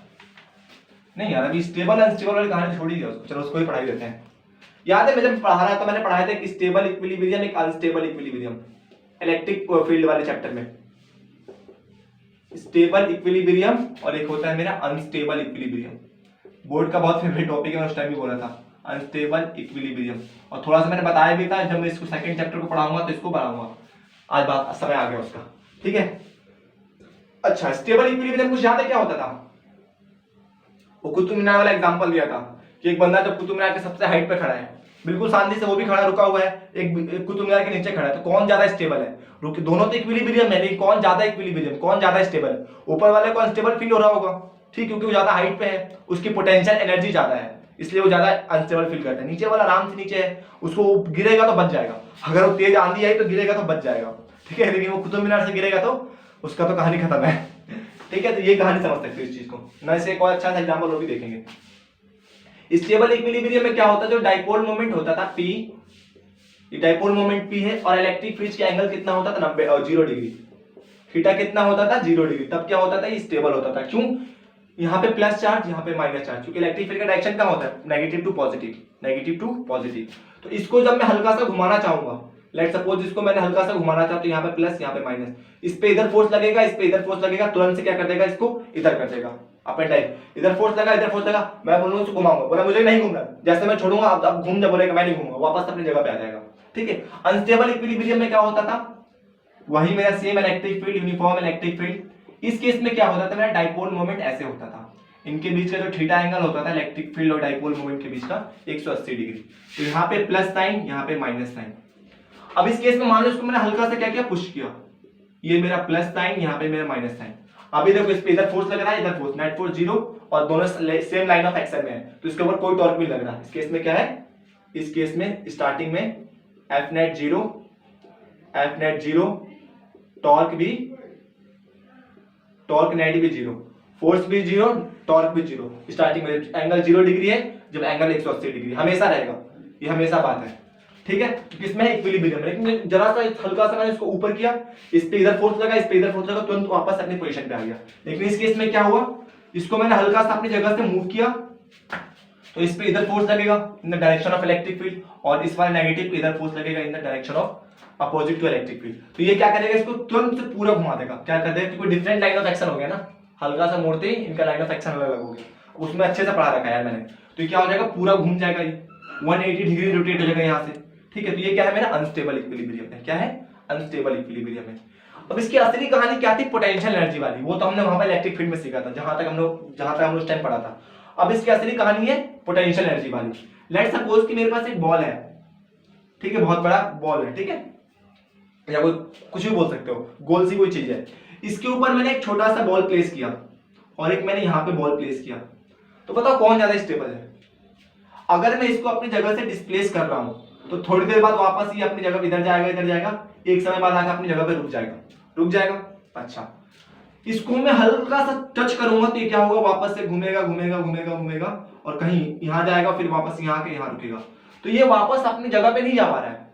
नहीं यार, अभी स्टेबल अनस्टेबल वाली कहानी छोड़ ही दिया उसको, चलो उसको ही पढ़ाई देते हैं। याद है मैं जब पढ़ा रहा था मैंने पढ़ाया था एक स्टेबल इक्विलिब्रियम एक अनस्टेबल इक्विलिब्रियम, इलेक्ट्रिक फील्ड वाले चैप्टर में। स्टेबल इक्विलिब्रियम और एक होता है मेरा अनस्टेबल इक्विलिब्रियम। बोर्ड का बहुत फेवरेट टॉपिक है, मैं उस टाइम भी बोला था अनस्टेबल इक्विलिब्रियम। और थोड़ा सा मैंने बताया भी था, जब मैं इसको सेकंड चैप्टर को पढ़ाऊंगा तो इसको पढ़ाऊंगा। आज बात समय आ गया उसका। ठीक है, अच्छा स्टेबल इक्विलिब्रियम कुछ याद है क्या होता था? वो कुतुब मीनार वाला एग्जांपल दिया था कि एक बंदा जब कुतुब मीनार के सबसे हाइट पे खड़ा है, बिल्कुल शांति से वो भी खड़ा रुका हुआ है, एक कुतुब मीनार के नीचे खड़ा है, तो कौन ज्यादा स्टेबल है? रुक, दोनों तो इक्विलिब्रियम है, लेकिन कौन ज्यादा इक्विलिब्रियम, कौन ज्यादा स्टेबल है? ऊपर वाले को अनस्टेबल फील हो रहा होगा, ठीक, क्योंकि वो ज्यादा हाइट पे है, उसकी पोटेंशियल एनर्जी ज्यादा है, इसलिए वो ज्यादा अनस्टेबल फील करता है। नीचे वाला आराम से नीचे है, उसको गिरेगा तो बच जाएगा, अगर वो तेज आंधी आई तो गिरेगा तो बच जाएगा। ठीक है, लेकिन वो कुतुब मीनार से गिरेगा तो उसका तो कहानी खत्म है। ठीक है, तो ये कहानी समझ सकते हो इस चीज को ना। इसे एक और अच्छा सा एग्जांपल वो भी देखेंगे। स्टेबल इक्विलिब्रियम में क्या होता है, जो डाइपोल मोमेंट होता था P, ये डाइपोल मोमेंट P है, और इलेक्ट्रिक फील्ड का एंगल कितना होता था? 90 और 0 डिग्री। थीटा कितना होता था? 0 डिग्री। तब क्या होता था? ये स्टेबल होता था। क्यों? यहाँ पे प्लस चार्ज, यहाँ पे माइनस चार्ज, क्योंकि इलेक्ट्रिक फील्ड का डायरेक्शन क्या होता है? Negative to positive, negative to positive. तो इसको जब मैं हल्का सा घुमाना चाहूंगा, लेट सपोज इसको मैंने हल्का सा घुमाना चाहता हूं, यहाँ पे प्लस यहाँ पे माइनस, इस पे इधर फोर्स लगेगा, इस पे इधर फोर्स लगेगा, तुरंत से क्या कर देगा? इसको इधर कर देगा, अप एंड डाउन। इधर फोर्स लगा, इधर फोर्स लगा, मैं बोलूंगा इसको घुमाऊंगा, बोला मुझे नहीं घूमना, जैसे मैं छोड़ूंगा अब घूम जा, बोलेगा मैं नहीं घूमूंगा, वापस अपनी जगह पे आ जाएगा। ठीक है, अनस्टेबल इक्विलिब्रियम में क्या होता था? वही मेरा same electric field, uniform electric field. इस केस में क्या होता था? मेरा डाइपोल मोमेंट ऐसे होता था, इनके बीच का जो थीटा एंगल होता था इलेक्ट्रिक फील्ड और डाइपोल मोमेंट के बीच का 180 डिग्री। तो यहाँ पे प्लस साइन, यहाँ पे माइनस साइन। अब इस केस में मान लो इसको मैंने हल्का सा क्या किया? पुश किया, ये मेरा प्लस साइन, यहाँ पे मेरा माइनस साइन। अभी देखो इस पे इधर फोर्स लग रहा है, इधर फोर्स, नेट फोर्स 0, और दोनों सेम लाइन ऑफ एक्शन में है, तो इसके ऊपर कोई टॉर्क नहीं लग रहा। इस केस में क्या है? इस केस में स्टार्टिंग में F net 0, F net 0, torque net भी 0, फोर्स भी 0, टॉर्क भी 0। स्टार्टिंग में एंगल 0 डिग्री है, जब एंगल 180 डिग्री हमेशा रहेगा, ये हमेशा बात है। ठीक है, किसमें है? इक्विलिब्रियम। लेकिन जरा सा हल्का सा मैंने इसको ऊपर किया, इस पे इधर फोर्स लगा, इस पे इधर फोर्स लगा, तुरंत वापस अपनी पोजीशन पे आ गया। लेकिन इस केस में क्या हुआ? इसको मैंने हल्का सा अपनी जगह से मूव किया, तो इस पे इधर फोर्स लगेगा in the direction of electric field, और इस वाले नेगेटिव पे इधर फोर्स लगेगा in the direction of opposite to electric field. तो ये क्या करेगा? इसको तुरंत से पूरा घुमा देगा। क्या कर देगा? क्योंकि डिफरेंट लाइन ऑफ एक्शन हो गया ना, हल्का सा मोड़ते ही इनका लाइन ऑफ एक्शन अलग हो गया। उसमें अच्छे से पढ़ा रखा है मैंने। तो ये क्या हो जाएगा? पूरा घूम जाएगा, ये 180 डिग्री रोटेट हो जाएगा यहाँ से। ठीक है, तो ये क्या है? मेरा अनस्टेबल इक्विलिब्रियम है। क्या है? अनस्टेबल इक्विलिब्रियम है। अब इसकी असली कहानी क्या थी? पोटेंशियल एनर्जी वाली, वो तो हमने वहां पर इलेक्ट्रिक फील्ड में सीखा था, जहां तक हम लोग उस टाइम पढ़ा था। अब इसकी असली कहानी है पोटेंशियल एनर्जी वाली। लेट्स सपोज कि मेरे पास एक बॉल है, ठीक है, बहुत बड़ा बॉल है, ठीक है, या कोई कुछ भी बोल सकते हो, गोल सी कोई चीज है। इसके ऊपर मैंने एक छोटा सा बॉल प्लेस किया और एक मैंने यहाँ पे बॉल प्लेस किया, तो बताओ कौन ज्यादा स्टेबल है? अगर मैं इसको अपनी जगह से डिस्प्लेस कर रहा हूं तो थोड़ी देर बाद वापस ये अपनी जगह इधर जाएगा, एक समय बाद आकर अपनी जगह पे रुक जाएगा। अच्छा, इसको मैं हल्का सा टच करूंगा तो ये क्या होगा? वापस से घूमेगा और कहीं यहां जाएगा, फिर वापस यहाँ के यहाँ रुकेगा। तो ये वापस अपनी जगह पे नहीं जा पा रहा है,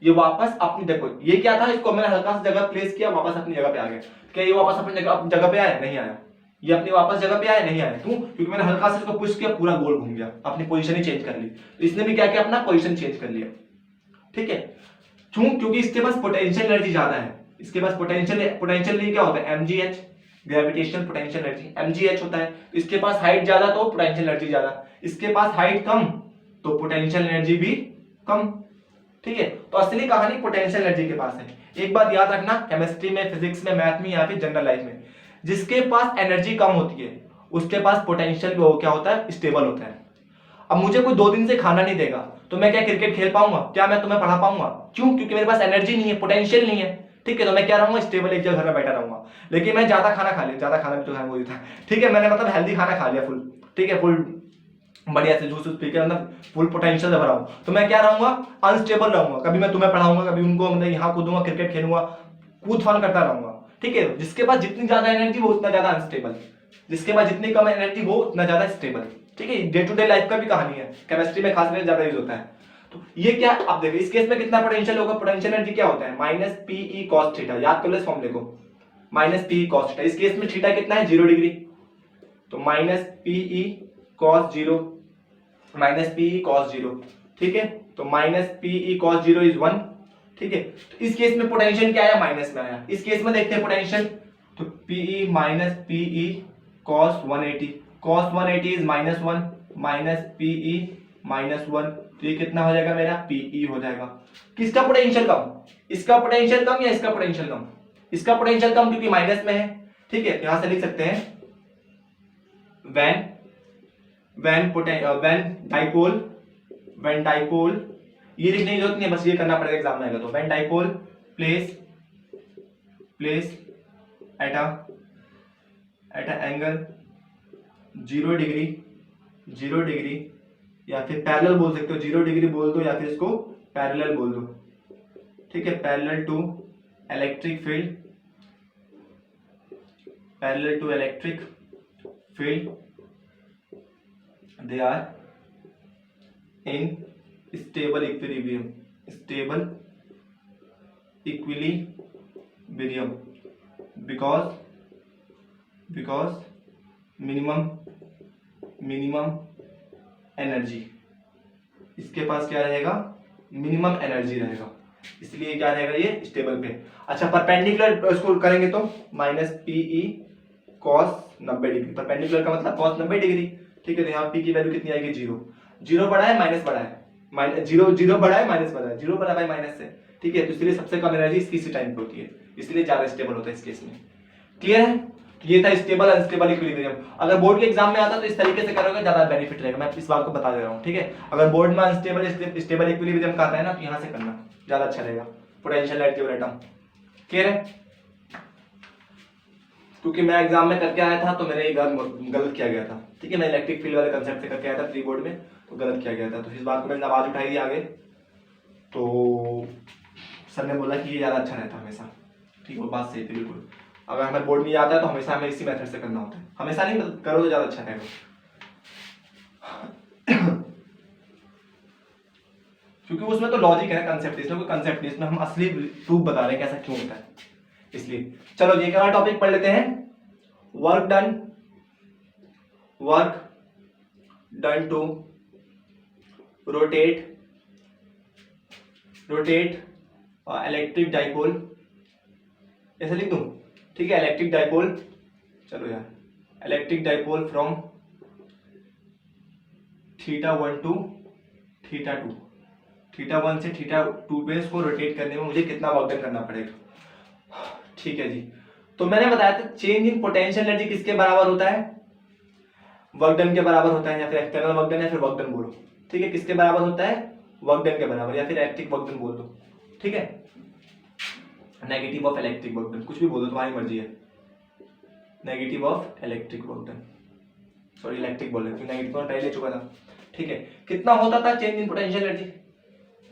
ये वापस अपनी, देखो ये क्या था, इसको मैंने हल्का सा जगह प्लेस किया, वापस अपनी जगह पे आ गया। क्या ये वापस अपनी जगह पे आया? नहीं आया। ये अपनी वापस जगह पे आया? नहीं आया। क्यों? क्योंकि मैंने हल्का सा इसको पुश किया, पूरा गोल घूम गया, अपनी पोजीशन ही चेंज कर ली। तो इसने भी क्या किया? अपना पोजीशन चेंज कर लिया। ठीक है, क्यों? क्योंकि इसके पास पोटेंशियल एनर्जी ज्यादा है। इसके पास पोटेंशियल क्या होता है? mgh, gravitational potential energy, mgh होता है। तो इसके पास हाइट ज्यादा तो पोटेंशियल एनर्जी ज्यादा, इसके पास हाइट कम तो पोटेंशियल एनर्जी भी कम। ठीक है, तो असली कहानी पोटेंशियल एनर्जी के पास है। एक बात याद रखना, केमिस्ट्री में, फिजिक्स में, मैथ में या फिर जनरल लाइफ में, जिसके पास एनर्जी कम होती है उसके पास पोटेंशियल भी क्या होता है, स्टेबल होता है। अब मुझे कोई 2 दिन से खाना नहीं देगा तो मैं क्या क्रिकेट खेल पाऊंगा, क्या मैं तुम्हें पढ़ा पाऊंगा? क्यों? क्योंकि मेरे पास एनर्जी नहीं है, पोटेंशियल नहीं है। ठीक है, तो मैं क्या रहूंगा, स्टेबल एक जगह घर में बैठा रहूंगा। लेकिन मैं ज्यादा खाना खा लिया, ज्यादा खाना भी तो खाना बोल था, ठीक है, मैंने मतलब हेल्दी खाना खा लिया फुल, ठीक है, फुल बढ़िया से जूस पी के मतलब फुल पोटेंशियल से भरा हूं, तो मैं क्या रहूंगा, अनस्टेबल रहूंगा। कभी मैं तुम्हें पढ़ाऊंगा, कभी उनको मतलब यहाँ कूदूंगा, क्रिकेट खेलूंगा, कूद फान करता रहूंगा। ठीक है, जिसके पास जितनी ज्यादा एनर्जी वो उतना ज्यादा अनस्टेबल, जिसके पास जितनी कम एनर्जी वो उतना ज्यादा स्टेबल। ठीक है, डे टू डे लाइफ का भी कहानी है, केमिस्ट्री में खास करके ज्यादा यूज होता है। तो ये क्या, आप देखो इस केस में कितना पोटेंशियल होगा, पोटेंशियल एनर्जी क्या होता है, माइनस पीई कॉस थीटा। याद कर लो इस फॉर्मूले को, माइनस पीई कॉस थीटा। इस केस में थीटा कितना है, 0 डिग्री, तो minus PE cos 0, minus PE cos 0। ठीक है, तो माइनस पीई कॉस 0 इज 1। ठीक है, तो इस केस में पोटेंशियल क्या आया, माइनस में आया। इस केस में देखते हैं पोटेंशियल, तो PE minus PE cos 180, cos 180 is minus 1, minus PE minus 1, तो ये कितना हो जाएगा मेरा, पीई हो जाएगा। किसका पोटेंशियल कम, इसका पोटेंशियल कम या इसका पोटेंशियल कम? इसका पोटेंशियल कम क्योंकि माइनस में है। ठीक है, यहां से लिख सकते हैं when dipole, ये लिखने की जरूरत नहीं है, बस ये करना पड़ेगा एग्जाम में आएगा। तो when dipole place at a angle 0 degree, या फिर पैरेलल बोल सकते हो, 0 डिग्री बोल दो या फिर इसको पैरेलल बोल दो। ठीक है, parallel to electric field they are in stable equilibrium because minimum energy, इसके पास क्या रहेगा, मिनिमम एनर्जी रहेगा, इसलिए क्या रहेगा, ये स्टेबल पे। अच्छा, परपेंडिकुलर इसको करेंगे तो minus PE cos 90 degree, perpendicular का मतलब कॉस 90 डिग्री। ठीक है, तो यहाँ पी की वैल्यू कितनी आएगी, 0, 0 बड़ा है माइनस बड़ा है, माइनस 0 बड़ा है माइनस बड़ा है, 0 बड़ा है माइनस से। ठीक है, तो इसलिए सबसे कम एनर्जी इसी टाइम पे होती है, इसलिए ज्यादा स्टेबल होता है इस केस में। क्लियर है, तो ये था स्टेबल अनस्टेबल इक्विलिब्रियम। अगर बोर्ड के एग्जाम में आता तो इस तरीके से करोगे ज्यादा बेनिफिट रहेगा, मैं इस बात को बता दे रहा हूँ। ठीक है, अगर बोर्ड में अनस्टेबल स्टेबल इक्विलिब्रियम का आता है ना, तो यहाँ से करना ज्यादा अच्छा रहेगा, पोटेंशियल एनर्जी और एटम। क्लियर है, क्योंकि मैं एग्जाम में करके आया था तो मैंने गलत किया गया था। ठीक है, मैं इलेक्ट्रिक फील्ड वाले कंसेप्ट से करके आया था प्री बोर्ड में, तो गलत किया गया था, तो इस बात को मैंने आवाज उठाई थी आगे, तो सर ने बोला कि ये ज्यादा अच्छा रहता हमेशा। ठीक है, वो बात सही थी बिल्कुल। अगर हमें बोर्ड में आता है तो हमेशा हमें इसी मेथड से करना होता है, हमेशा नहीं, करो तो ज्यादा अच्छा रहेगा। क्योंकि उसमें तो लॉजिक है, कंसेप्ट, इसमें कोई कंसेप्ट नहीं, इसमें हम असली प्रूफ बता रहे हैं कैसा क्यों होता है, इसलिए। चलो ये क्या टॉपिक पढ़ लेते हैं, work done to rotate electric dipole, ऐसे लिख दूं? ठीक है, इलेक्ट्रिक डाइपोल, चलो यार, इलेक्ट्रिक डाइपोल फ्रॉम θ1 टू θ2, θ1 से θ2 पे इसको रोटेट करने में मुझे कितना वर्क डन करना पड़ेगा। ठीक है जी, तो मैंने बताया था चेंज इन पोटेंशियल एनर्जी किसके बराबर होता है, वर्क डन के बराबर होता है, या फिर एक्सटर्नल वर्क डन या फिर वर्क डन बोलो। ठीक है, किसके बराबर होता है, वर्क डन के बराबर, या फिर इलेक्ट्रिक वर्क डन बोल दो। ठीक है, negative of electric work done, कुछ भी बोल दो, तुम्हारी मर्जी है। Negative of electric work done, sorry electric बोल रहे, नेगेटिव पहले ले चुका था। ठीक है, कितना होता था change in potential energy,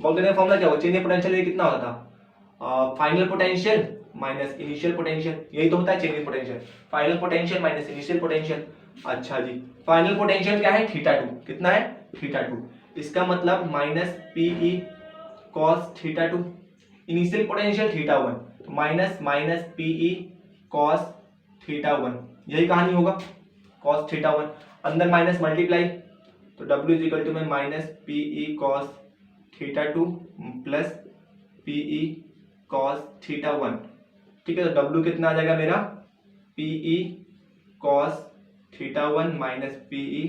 work done का फॉर्मूला क्या होगा, चेंज इन पोटेंशियल एनर्जी कितना होता था, final potential minus initial potential, यही तो होता है change in potential, final potential minus initial potential. अच्छा जी, फाइनल पोटेंशियल क्या है, θ2, कितना है, θ2, इसका मतलब minus PE cos θ2, initial potential θ1, तो माइनस पीई कॉस θ1, यही कहानी होगा, कॉस θ1, अंदर माइनस मल्टीप्लाई, तो W इज इक्वल टू में minus PE cos θ2 plus PE cos θ1। ठीक है, तो W कितना आ जाएगा मेरा, PE cos θ1 minus PE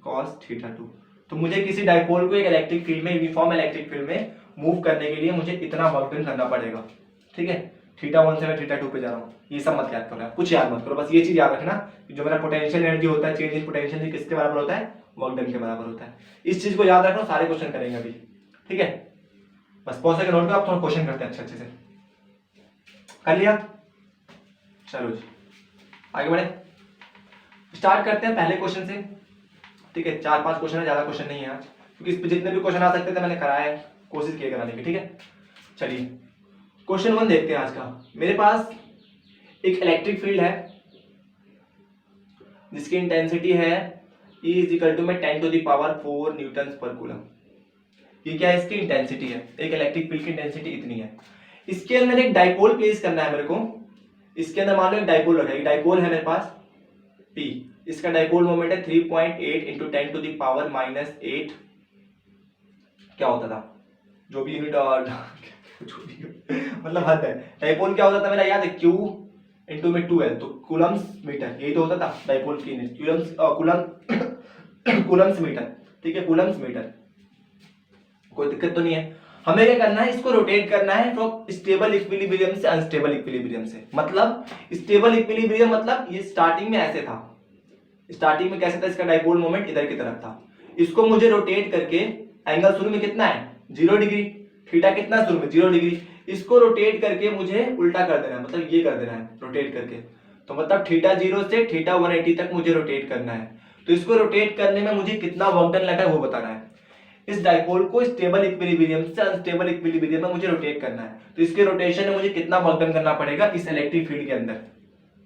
cos θ2। तो मुझे किसी डाइपोल को एक इलेक्ट्रिक फील्ड में, यूनिफॉर्म इलेक्ट्रिक फील्ड में मूव करने के लिए मुझे इतना वर्क डन करना पड़ेगा। ठीक है, θ1 से मैं θ2 पे जा रहा हूँ, ये सब मत याद करो, कुछ याद मत करो, बस ये चीज याद रखना कि जो मेरा पोटेंशियल एनर्जी होता है, चेंज इन पोटेंशियल एनर्जी किसके बराबर होता है, वर्क डन के बराबर होता है। इस चीज को याद रखना, सारे क्वेश्चन करेंगे अभी, ठीक है। बस पॉज करके नोट करो, आप थोड़ा क्वेश्चन करते हैं अच्छे से। कर लिया? चलो जी आगे बढ़े, स्टार्ट करते हैं पहले क्वेश्चन से, ठीक है। 4-5 क्वेश्चन है, ज्यादा क्वेश्चन नहीं है आज, क्योंकि इस पे जितने भी क्वेश्चन आ सकते थे मैंने कराया है, कोशिश किए कराने की, ठीक है। चलिए क्वेश्चन 1 देखते हैं आज का। मेरे पास एक इलेक्ट्रिक फील्ड है जिसकी इंटेंसिटी है E इक्वल टू में 10⁴ न्यूटन पर कूलम। ये क्या है, इसकी इंटेंसिटी है, एक इलेक्ट्रिक फील्ड की इंटेंसिटी इतनी है। इसके अंदर एक डाइपोल प्लेस करना है मेरे को, इसके अंदर मान लो एक डाइपोल रखा है, डाइपोल है मेरे पास P, इसका डाइपोल मोमेंट है 3.8 इंटू 10⁻⁻8, क्या होता था जो भी यूनिट और मतलब हद है। डाइपोल क्या होता था मेरा याद है, Q इंटू में 2L, तो कूलम्स मीटर, यही तो होता था डाइपोल की यूनिट, कूलम्स मीटर, ठीक है, कूलम्स मीटर, कोई दिक्कत तो नहीं है। हमें क्या करना है, इसको रोटेट करना है फ्रॉम स्टेबल इक्विलिब्रियम से अनस्टेबल इक्विलिब्रियम से। मतलब स्टेबल इक्विलिब्रियम मतलब ये स्टार्टिंग में ऐसे था, स्टार्टिंग में कैसे था, इसका डाइपोल मोमेंट इधर की तरफ था, इसको मुझे रोटेट करके, एंगल शुरू में कितना है 0 डिग्री, थीटा कितना शुरू में 0 डिग्री, इसको रोटेट करके मुझे उल्टा कर देना है, मतलब ये कर देना है रोटेट करके, तो मतलब θ0 से θ180 तक मुझे रोटेट करना है। तो इसको रोटेट करने में मुझे कितना वर्क डन लगा है वो बताना है। इस डाइपोल को स्टेबल इक्विलिब्रियम से अनस्टेबल इक्विलिब्रियम में मुझे रोटेट करना है, तो इसके रोटेशन में मुझे कितना वर्क डन करना पड़ेगा इस इलेक्ट्रिक फील्ड के अंदर,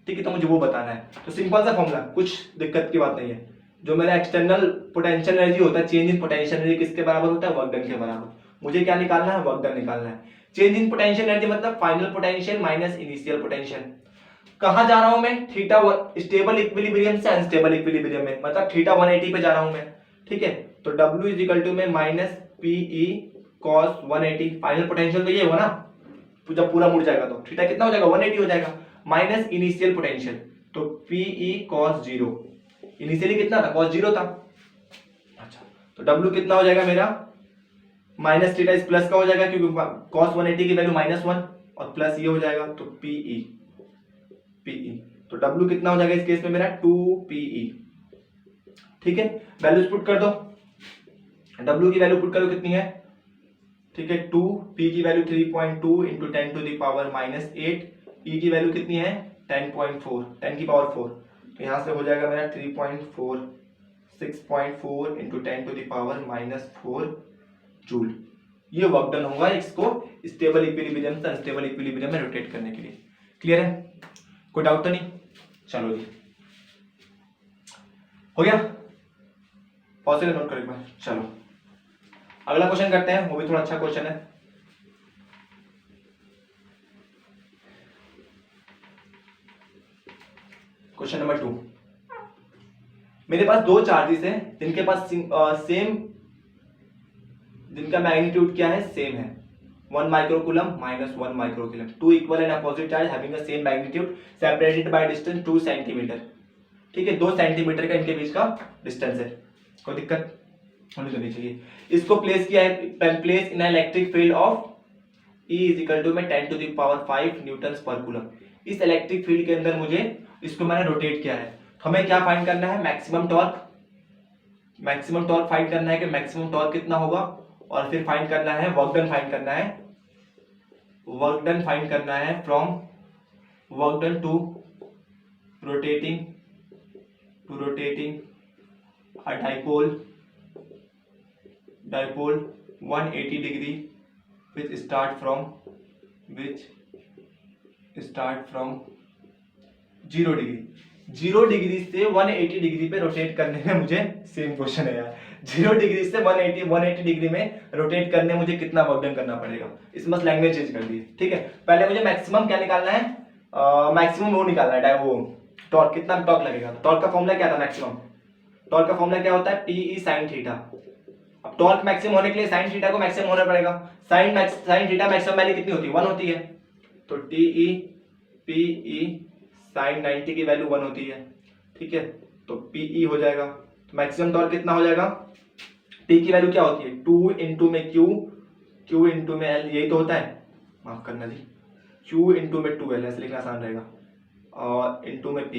ठीक है, तो मुझे वो बताना है। तो सिंपल सा फॉर्मूला, कुछ दिक्कत की बात नहीं है। जो मेरा एक्सटर्नल पोटेंशियल एनर्जी होता है, चेंज इन पोटेंशियल एनर्जी किसके बराबर होता है, वर्क डन के बराबर। मुझे क्या निकालना है, वर्क डन निकालना है। चेंज इन पोटेंशियल एनर्जी मतलब final potential minus initial potential. कहां जा रहा हूं मैं, स्टेबल इक्विलिब्रियम से अनस्टेबल इक्विलिब्रियम में, मतलब θ180 पे जा रहा हूं मैं, ठीक है। तो W इज इक्वल टू में minus PE cos 180, final potential तो ये होगा ना, तो जब पूरा मुड़ जाएगा तो थीटा कितना हो जाएगा 180 हो जाएगा, माइनस इनिशियल पोटेंशियल, तो PE cos 0, इनिशियली कितना था cos 0 था, अच्छा, तो W कितना हो जाएगा मेरा, माइनस थीटा इस प्लस का हो जाएगा क्योंकि cos 180 की वैल्यू -1 और प्लस ये हो जाएगा, तो PE, तो W कितना हो जाएगा इस केस में मेरा 2PE, ठीक है। वैल्यूज पुट कर दो, W की वैल्यू पुट करो कितनी है, ठीक है 2, P की वैल्यू 3.2 इंटू 10⁻⁻8, E की वैल्यू कितनी है 10.4, 10⁻4, तो यहां से हो जाएगा मेरा 3.4, 6.4 इंटू 10⁻⁻4 जूल। ये वर्क डन होगा इसको स्टेबल इक्विलिब्रियम से अनस्टेबल इक्विलिब्रियम में रोटेट करने के लिए। क्लियर है, कोई डाउट तो नहीं? चलो जी हो गया, पॉज नोट करो एक बार। चलो अगला क्वेश्चन करते हैं, वो भी थोड़ा अच्छा क्वेश्चन है। क्वेश्चन नंबर 2, मेरे पास दो चार्जेस हैं जिनके पास सेम, जिनका मैग्नीट्यूड क्या है, सेम है, 1 microcoulomb minus 1 microcoulomb, two equal and opposite charge having the same magnitude separated by distance 2 centimetre, ठीक है, 2 सेंटीमीटर का इनके बीच का डिस्टेंस है, कोई दिक्कत होनी तो नहीं चाहिए। इसको प्लेस किया है, place in electric field of E is equal to में 10⁵ न्यूटन पर कूलम। इस इलेक्ट्रिक फील्ड के अंदर मुझे इसको मैंने रोटेट किया है, हमें क्या फाइंड करना है, maximum torque, maximum torque find करना है कि मैक्सिमम टॉर्क कितना होगा, और फिर फाइंड करना है वर्क डन, फाइंड करना है वर्क डन, फाइंड करना है from work done to rotating a dipole 180 degree which start from 0 degree, 0 degree से 180 डिग्री पे रोटेट करने में मुझे, सेम क्वेश्चन है यार, 0 डिग्री से 180 डिग्री में रोटेट करने में मुझे कितना वर्क डन करना पड़ेगा, इसमें लैंग्वेज चेंज कर दी, ठीक है। पहले मुझे मैक्सिमम क्या निकालना है, मैक्सिमम वो निकालना है, वो टॉर्क, कितना टॉर्क लगेगा। टॉर्क का फॉर्मूला क्या था, मैक्सिमम टॉर्क का फॉर्मूला क्या होता है, PE sin थीटा। अब टॉर्क मैक्सिमम होने के लिए sin थीटा को मैक्सिमम होना पड़ेगा, sin थीटा मैक्सिमम वैल्यू कितनी होती है, 1 होती है, तो TE PE sin 90 की वैल्यू 1 होती है, ठीक है, तो PE हो जाएगा, तो मैक्सिमम टॉर्क कितना हो जाएगा, P की वैल्यू क्या होती है 2 इंटू में Q इंटू में L, यही तो होता है, माफ करना जी, Q इंटू में 2L, ऐसे लिखना आसान रहेगा, और इंटू में P,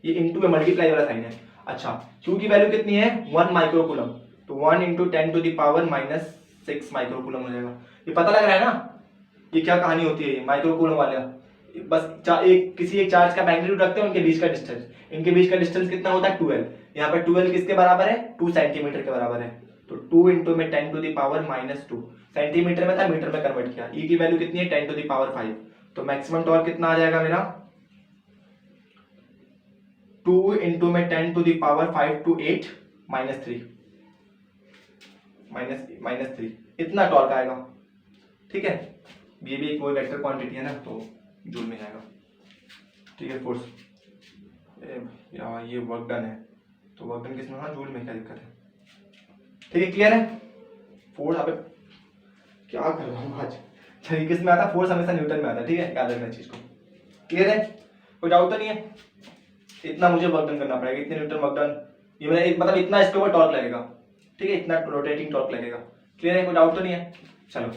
ये इंटू में मल्टीप्लाई वाला साइन है। अच्छा, Q की वैल्यू कितनी है 1 माइक्रोकूलम, तो 1 इंटू 10⁻⁻6 माइक्रोकूलम हो जाएगा। ये पता लग रहा है ना ये क्या कहानी होती है, ये माइक्रोकूलम वाला। बस किसी एक चार्ज का मैग्नीट्यूड रखते हैं, उनके बीच का डिस्टेंस, इनके बीच का डिस्टेंस कितना होता है 12। यहाँ पर 12 किसके बराबर है 2 सेंटीमीटर के बराबर है, तो 2 इंटू में 10⁻⁻2 सेंटीमीटर में था, मीटर में कन्वर्ट किया। ई की वैल्यू कितनी है 10⁵, तो मैक्सिमम टॉर्क कितना आ जाएगा मेरा 2 इंटू में 10⁵ टू 8 -3 इतना टॉर्क आएगा। ठीक है, ये भी कोई वेक्टर क्वांटिटी है ना, तो जूल में जाएगा। ठीक है, फोर्स यार ये वर्क डन है, तो वर्क डन किसमें, हाँ जूल में, क्या दिक्कत है। ठीक है, क्लियर है। फोर्स अबे क्या कर रहा हूँ आज, चलिए किस में आता है, फोर्स हमेशा न्यूटन में आता है। ठीक है, याद रखना चीज को। क्लियर है, कोई डाउट तो नहीं है। इतना मुझे वर्क डन करना पड़ेगा, इतने न्यूटन वर्क डन, ये मेरा मतलब इतना इसके ऊपर टॉर्क लगेगा। ठीक है, इतना रोटेटिंग टॉर्क लगेगा। क्लियर है, कोई डाउट तो नहीं है। चलो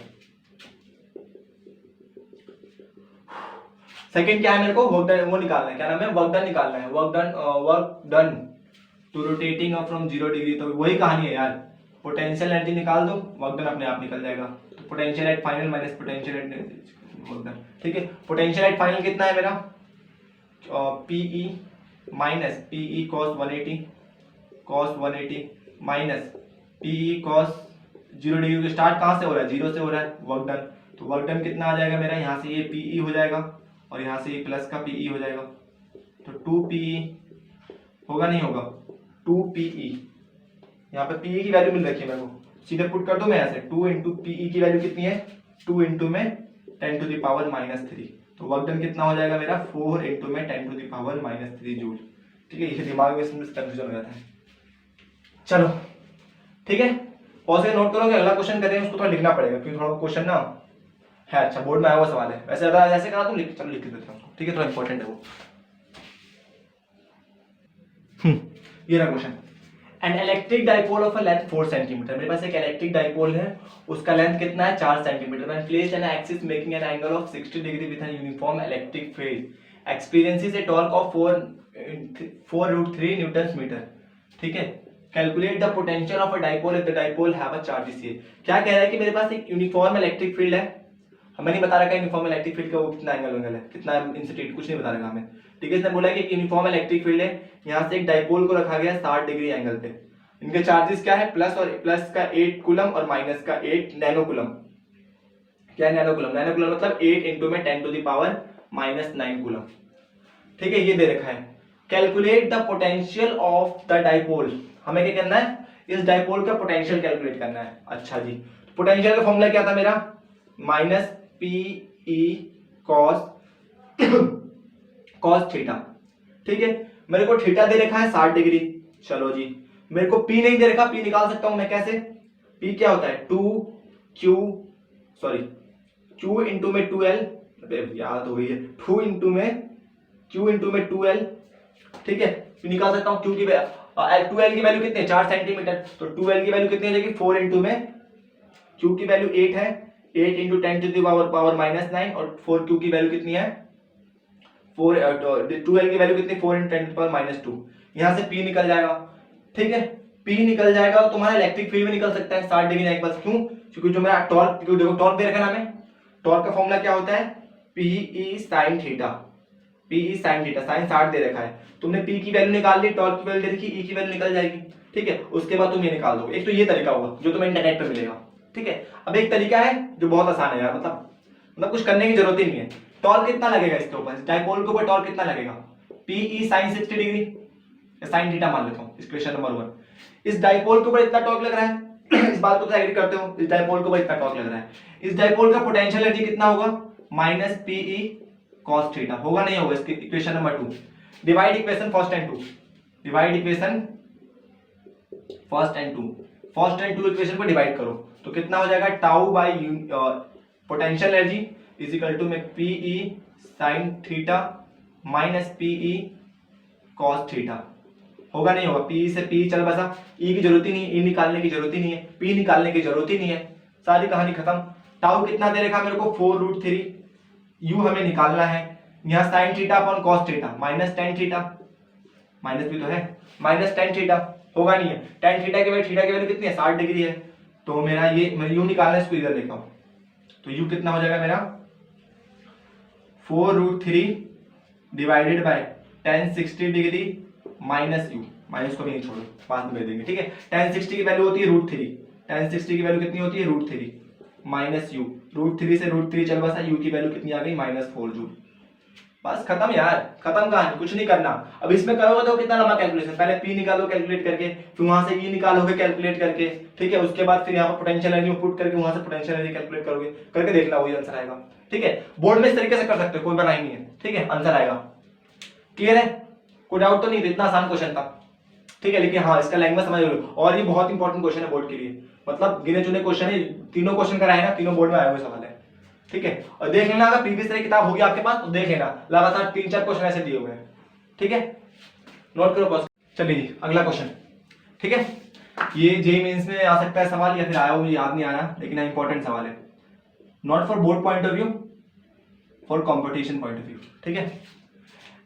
सेकंड क्या है, मेरे को वर्क डन वो निकालना है, क्या नाम है, वर्क डन निकालना है। Work done to rotating from 0 degree, तो वही कहानी है यार, पोटेंशियल एनर्जी निकाल दो, वर्क डन अपने आप निकल जाएगा। तो potential at final minus potential at work done. ठीक है, पोटेंशियल एट फाइनल कितना है मेरा PE minus PE cos 180 minus PE cos 0 degree के स्टार्ट कहाँ से हो रहा है 0 से हो रहा है, वर्क डन। तो वर्क डन कितना आ जाएगा मेरा, यहाँ से ये PE हो जाएगा और यहाँ से ये प्लस का PE हो जाएगा, तो 2PE होगा, नहीं होगा 2PE। यहाँ पे PE की वैल्यू मिल रखी है मेरे को, सीधे पुट कर दो मैं ऐसे, 2 इंटू PE की वैल्यू कितनी है 2 इंटू में 10⁻⁻3, तो वर्क डन कितना हो जाएगा मेरा 4 इंटू में 10⁻⁻3 जूल। ठीक है, ये दिमाग में इसमें कंफ्यूजन हो जाता है। चलो ठीक है, पॉज करके नोट करोगे, अगला क्वेश्चन करें उसको थोड़ा लिखना पड़ेगा, क्योंकि थोड़ा क्वेश्चन ना है, अच्छा बोर्ड में आया हुआ सवाल है, वैसे ज्यादा ऐसे कहा तुम चलो लिख देते हो। ठीक है, थोड़ा इंपॉर्टेंट है वो। ये रहा question, an electric dipole of a length 4 centimetre. मेरे पास एक इलेक्ट्रिक डाइपोल है, उसका लेंथ कितना है 4 centimetre. When placed an axis making an angle of 60 degree with an uniform electric field experiences a torque of 4√3 newton metre. ठीक है, calculate the potential of a dipole if the dipole have a charge C. क्या कह रहा है कि मेरे पास एक uniform electric field है, हमें नहीं बता रखा यूनिफॉर्म इलेक्ट्रिक फील्ड का वो कितना एंगल है, कितना इंसिडेंट, कुछ नहीं बता रखा हमें। ठीक है, इसने बोला कि एक यूनिफॉर्म इलेक्ट्रिक फील्ड है, यहाँ से एक डाइपोल को रखा गया 60 डिग्री एंगल पे। इनके चार्जेस क्या है, प्लस का 8 कूलम और माइनस का 8 नैनो कूलम। क्या है नैनो कूलम, नैनो कूलम मतलब 8 इंटू में 10⁻⁻9 कूलम। ठीक है, ये दे रखा है। Calculate the potential of the dipole, हमें क्या करना है, इस डाइपोल का पोटेंशियल कैलकुलेट करना है। अच्छा जी, पोटेंशियल का फॉर्मूला क्या था मेरा, माइनस PE cos थीटा। ठीक है, मेरे को थीटा दे रखा है 60 डिग्री। चलो जी, मेरे को P नहीं दे रखा, P निकाल सकता हूं मैं कैसे, P क्या होता है Q इंटू में 2L, याद हो गई है, 2 इंटू में Q इंटू में 2L। ठीक है, P निकाल सकता हूं, Q की 2L की वैल्यू कितनी है 4 सेंटीमीटर, तो 2L की वैल्यू कितनी हो जाएगी 4 इंटू में Q की वैल्यू 8 है, 8 इंटू 10⁻⁻9 और 4Q की वैल्यू कितनी है 2L की वैल्यू कितनी 4 इंटू 10⁻⁻2। यहाँ से P निकल जाएगा। ठीक है, P निकल जाएगा तो तुम्हारा इलेक्ट्रिक फील्ड भी निकल सकता है 60 डिग्री के पास। क्यों, क्योंकि जो मेरा टॉर्क, देखो टॉर्क दे रखा है हमें, टॉर्क का फॉर्मूला क्या होता है PE sin theta, PE sin theta, sine 60 दे रखा है, तुमने P की वैल्यू निकाल ली, टॉर्क की वैल्यू दे रखी, E की वैल्यू निकल जाएगी। ठीक है, उसके बाद तुम ये निकाल दो। एक तो ये तरीका होगा जो तुम्हें इंटरनेट पे मिलेगा। ठीक है, अब एक तरीका है जो बहुत आसान है यार, मतलब कुछ करने की जरूरत ही नहीं है। टॉर्क कितना लगेगा इसके ऊपर, डाइपोल के ऊपर टॉर्क कितना लगेगा, PE sin 60 degree, sin theta मान लेता हूं, इक्वेशन नंबर 1। इस डाइपोल के ऊपर इतना टॉर्क लग रहा है इस बात को तो एग्री करते हो, इस डाइपोल के ऊपर इतना टॉर्क लग रहा है, इस डाइपोल का पोटेंशियल एनर्जी कितना होगा माइनस PE cos थीटा। होगा नहीं होगा, इसकी equation number 2। Divide equation first and two, divide equation first and two equation को डिवाइड करो तो कितना हो जाएगा, tau by potential energy is equal to में PE sin theta minus PE cos theta. होगा नहीं होगा, P से P चल बसा, E की जरूरत ही नहीं, E निकालने की जरूरत ही नहीं है, P निकालने की जरूरत ही नहीं है, सारी कहानी खत्म। टाउ कितना दे रखा मेरे को 4√3, यू हमें निकालना है। यहाँ sine theta upon cos theta minus tan theta, minus भी तो है, माइनस टेन थीटा होगा नहीं है, टेन थीटा के वैल्यू, थीटा की वैल्यू कितनी है 60 डिग्री है, तो मेरा ये यू निकालना है, इसको इधर लेकर आओ, तो यू कितना हो जाएगा मेरा 4√3 divided by tan 60 degree minus you, minus को भी नहीं छोड़ो बाद में भेज देंगे, ठीक है। tan 60 की वैल्यू होती है √3, tan 60 की वैल्यू कितनी होती है √3 माइनस यू, √3 से √3 चल बसा, यू की वैल्यू कितनी आ गई -4 जूल। बस खत्म यार, खत्म कहानी, कुछ नहीं करना। अब इसमें करोगे तो कितना लंबा कैलकुलेशन, पहले पी निकालो कैलकुलेट करके, फिर वहां से ई निकालोगे कैलकुलेट करके, ठीक है। उसके बाद फिर यहाँ पर पोटेंशियल एनर्जी पुट करके वहां से पोटेंशियल एनर्जी कैलकुलेट करोगे, करके देखना वही आंसर आएगा, ठीक है। बोर्ड में इस तरीके से कर सकते हो, कोई बनाई नहीं है, ठीक है, आंसर आएगा। क्लियर है, कोई डाउट तो नहीं, इतना आसान क्वेश्चन था, ठीक है। लेकिन हाँ इसका लैंग्वेज समझ लो, और ये बहुत इंपॉर्टेंट क्वेश्चन है बोर्ड के लिए, मतलब गिने चुने क्वेश्चन है, तीनों क्वेश्चन कराए ना, तीनों बोर्ड में आए हुए सवाल है, ठीक है। और देख लेना, अगर प्रीवियस ईयर किताब होगी आपके पास तो देख लेना, लगातार 3-4 क्वेश्चन ऐसे दिए हुए हैं, ठीक है, नोट करो क्वेश्चन। चलिए जी अगला क्वेश्चन, ठीक है। ये जेईई मेंस में आ सकता है सवाल, या फिर आया हो मुझे याद नहीं आ रहा, लेकिन इंपॉर्टेंट सवाल है, not for board point of view, for competition point of view, ठीक है।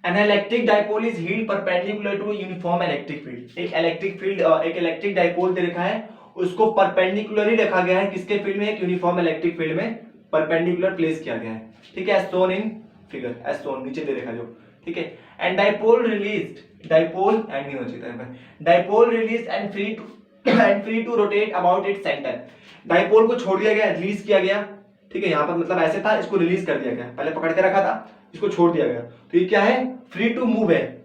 An electric dipole is held perpendicular to a uniform electric field. एक इलेक्ट्रिक फील्ड, एक इलेक्ट्रिक डाइपोल दे रखा है, उसको परपेंडिकुलरली रखा गया है, किसके फील्ड में, एक यूनिफॉर्म इलेक्ट्रिक फील्ड में परपेंडिकुलर प्लेस किया गया है, ठीक है, as shown in figure, as shown नीचे दे रखा जो, ठीक है। And dipole released, dipole and नहीं हो सकता है, dipole release and free to rotate about its centre. Dipole को छोड़ दिया गया, रिलीज किया गया, ठीक है। यहाँ पर मतलब ऐसे था, इसको रिलीज कर दिया गया, पहले पकड़ के रखा था, इसको छोड़ दिया गया, तो ये क्या है, फ्री टू मूव है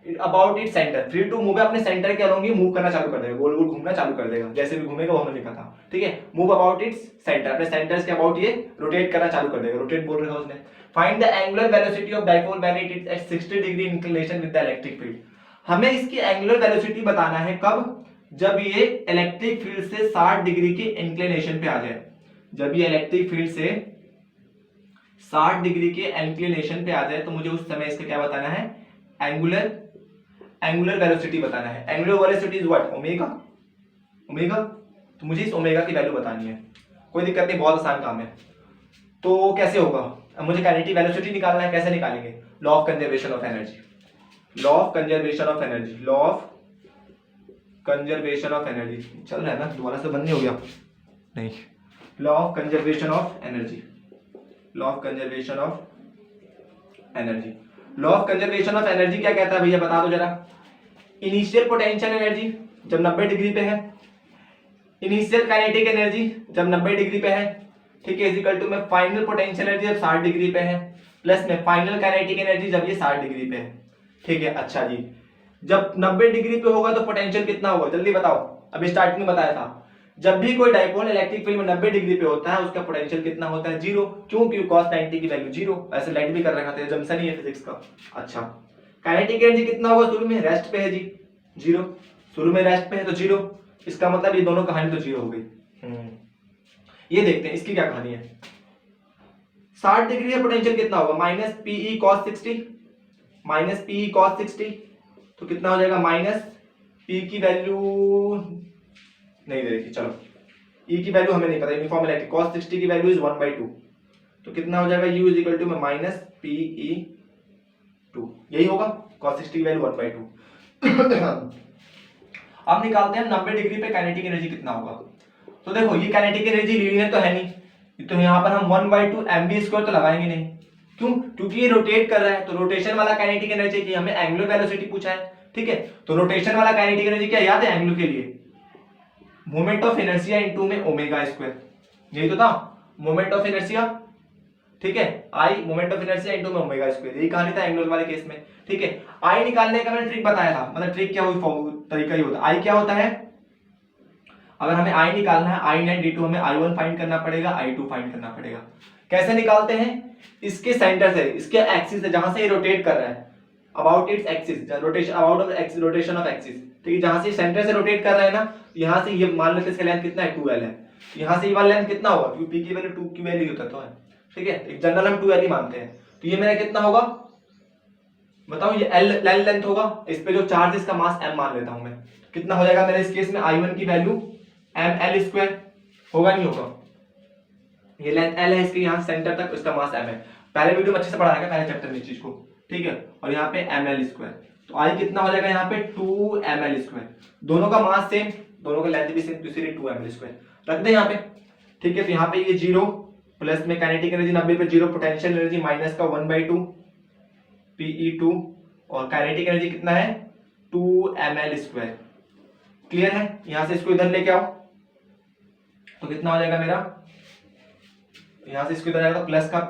about it centre, free to move है, अपने सेंटर के अलोंग मूव करना चालू कर देगा, गोल गोल घूमना चालू कर देगा, जैसे भी घूमेगा वो हमें लिखा था, ठीक है। मूव अबाउट इट्स सेंटर, अपने सेंटर्स के अबाउट ये रोटेट करना चालू कर देगा, रोटेट बोल रहा है उसने। Find the angular velocity of dipole when it is at 60 degree inclination with the electric field. हमें इसकी एंगुलर वेलोसिटी बताना है कब, जब ये इलेक्ट्रिक फील्ड से 60 डिग्री की इंक्लिनेशन पे आ जाए, जब ये इलेक्ट्रिक फील्ड से 60 डिग्री के इंक्लिनेशन पे आ जाए, तो मुझे उस समय इसका क्या बताना है, एंगुलर वेलोसिटी बताना है। Angular velocity is what, omega, omega, तो मुझे इस ओमेगा की वैल्यू बतानी है, कोई दिक्कत नहीं, बहुत आसान काम है। तो कैसे होगा, अब मुझे काइनेटिक वेलोसिटी निकालना है, कैसे निकालेंगे, law of conservation of energy, law of conservation of energy, law of conservation of energy चल रहा है ना, दोबारा से बंद नहीं हो गया, नहीं, law of conservation of energy, law of conservation of energy, law of conservation of energy क्या कहता है भैया, बता दो जरा। इनिशियल पोटेंशियल एनर्जी जब 90 डिग्री पे है, इनिशियल काइनेटिक एनर्जी जब 90 डिग्री पे है, ठीक है, इक्वल टू में फाइनल पोटेंशियल एनर्जी जब 60 डिग्री पे है, प्लस में फाइनल काइनेटिक एनर्जी जब ये 60 डिग्री पे है, ठीक है। अच्छा जी, जब 90 डिग्री पे होगा तो पोटेंशियल कितना होगा, जल्दी बताओ, अभी स्टार्टिंग में बताया था, जब भी कोई डाइपोल इलेक्ट्रिक फील्ड में 90 डिग्री पे होता है, उसका पोटेंशियल कितना होता है, 0, क्योंकि cos 90 की वैल्यू 0, ऐसे लाइट भी कर रखा था, जंक्शन ही है फिजिक्स का। अच्छा, काइनेटिक एनर्जी कितना होगा, शुरू में रेस्ट पे है जी 0, शुरू में रेस्ट पे है तो 0, इसका मतलब ये दोनों कहानी तो 0 हो गई। ये देखते हैं इसकी क्या कहानी है। 60 डिग्री है, पोटेंशियल कितना होगा, minus PE cos 60, minus PE cos 60, तो कितना हो जाएगा, माइनस पी की वैल्यू नहीं दे रखी, चलो ई की वैल्यू हमें नहीं पता, यूनिफॉर्म इलेक्ट्रिक cos 60 की वैल्यू इज 1/2, तो कितना हो जाएगा, u इज इक्वल टू में माइनस पीई 2, यही होगा, cos 60 की वैल्यू 1/2। अब निकालते हैं 90 डिग्री पे काइनेटिक एनर्जी कितना होगा। तो देखो ये काइनेटिक एनर्जी लीनियर तो है नहीं, तो यहाँ पर हम 1/2 mv² तो लगाएंगे नहीं, क्यों, क्योंकि ये रोटेट कर रहा है, तो रोटेशन वाला काइनेटिक एनर्जी की हमें एंगुलर वेलोसिटी पूछा है, ठीक है। तो रोटेशन वाला काइनेटिक एनर्जी क्या याद है, एंगुलर के लिए मोमेंट ऑफ इनर्शिया इनटू में ओमेगा स्क्वायर, यही तो था मोमेंट ऑफ इनर्शिया, ठीक है, आई मोमेंट ऑफ इनर्शिया इनटू में ओमेगा स्क्वायर, यही कहानी था एंगुलर वाले केस में, ठीक है। आई निकालने का मैंने ट्रिक बताया था, मतलब ट्रिक क्या हुई, तरीका ही होता है। आई क्या होता है, अगर हमें आई निकालना है, आई नेट d2 हमें i1 फाइंड करना पड़ेगा, i2 फाइंड करना पड़ेगा। कैसे निकालते हैं, इसके सेंटर से, इसके एक्सिस से, जहां से ये रोटेट कर रहा है, about its axis, rotation about of axis, rotation of axis, ठीक है, जहां से सेंटर से रोटेट कर रहा है ना, यहां से ये मान लेते हैं इसका लेंथ कितना है, 2l है, यहां से ये वाला लेंथ कितना होगा, क्योंकि p की वैल्यू 2 की वैल्यू होता तो है, ठीक है, एक जनरल हम 2l ही मानते हैं, तो ये मेरा कितना होगा बताओ, ये l लेंथ होगा, इस पे जो चार्ज है इसका मास m मान लेता हूं मैं, कितना हो जाएगा मेरे इस केस में, i1 की वैल्यू ml² होगा, नहीं होगा, ये लेंथ l है इसके यहाँ सेंटर तक, इसका मास m है। पहले वीडियो में अच्छे से पढ़ाएगा पहले चैप्टर में चीज को, ठीक है। और यहाँ पे ml स्क्वायर, तो आई कितना हो जाएगा यहाँ पे 2 ml स्क्वायर, दोनों का मास सेम, दोनों का लेंथ भी सेम, तो इसीलिए 2 ml स्क्वायर रख दे यहाँ पे, ठीक है। तो यहाँ पे ये 0 प्लस में काइनेटिक एनर्जी 90 पे 0, पोटेंशियल एनर्जी माइनस का 1/2 Pe2, और काइनेटिक एनर्जी कितना है 2 ml स्क्वायर। क्लियर है? यहां से इसको इधर लेके आओ तो कितना हो जाएगा मेरा, यहां से इसको इधर आएगा प्लस का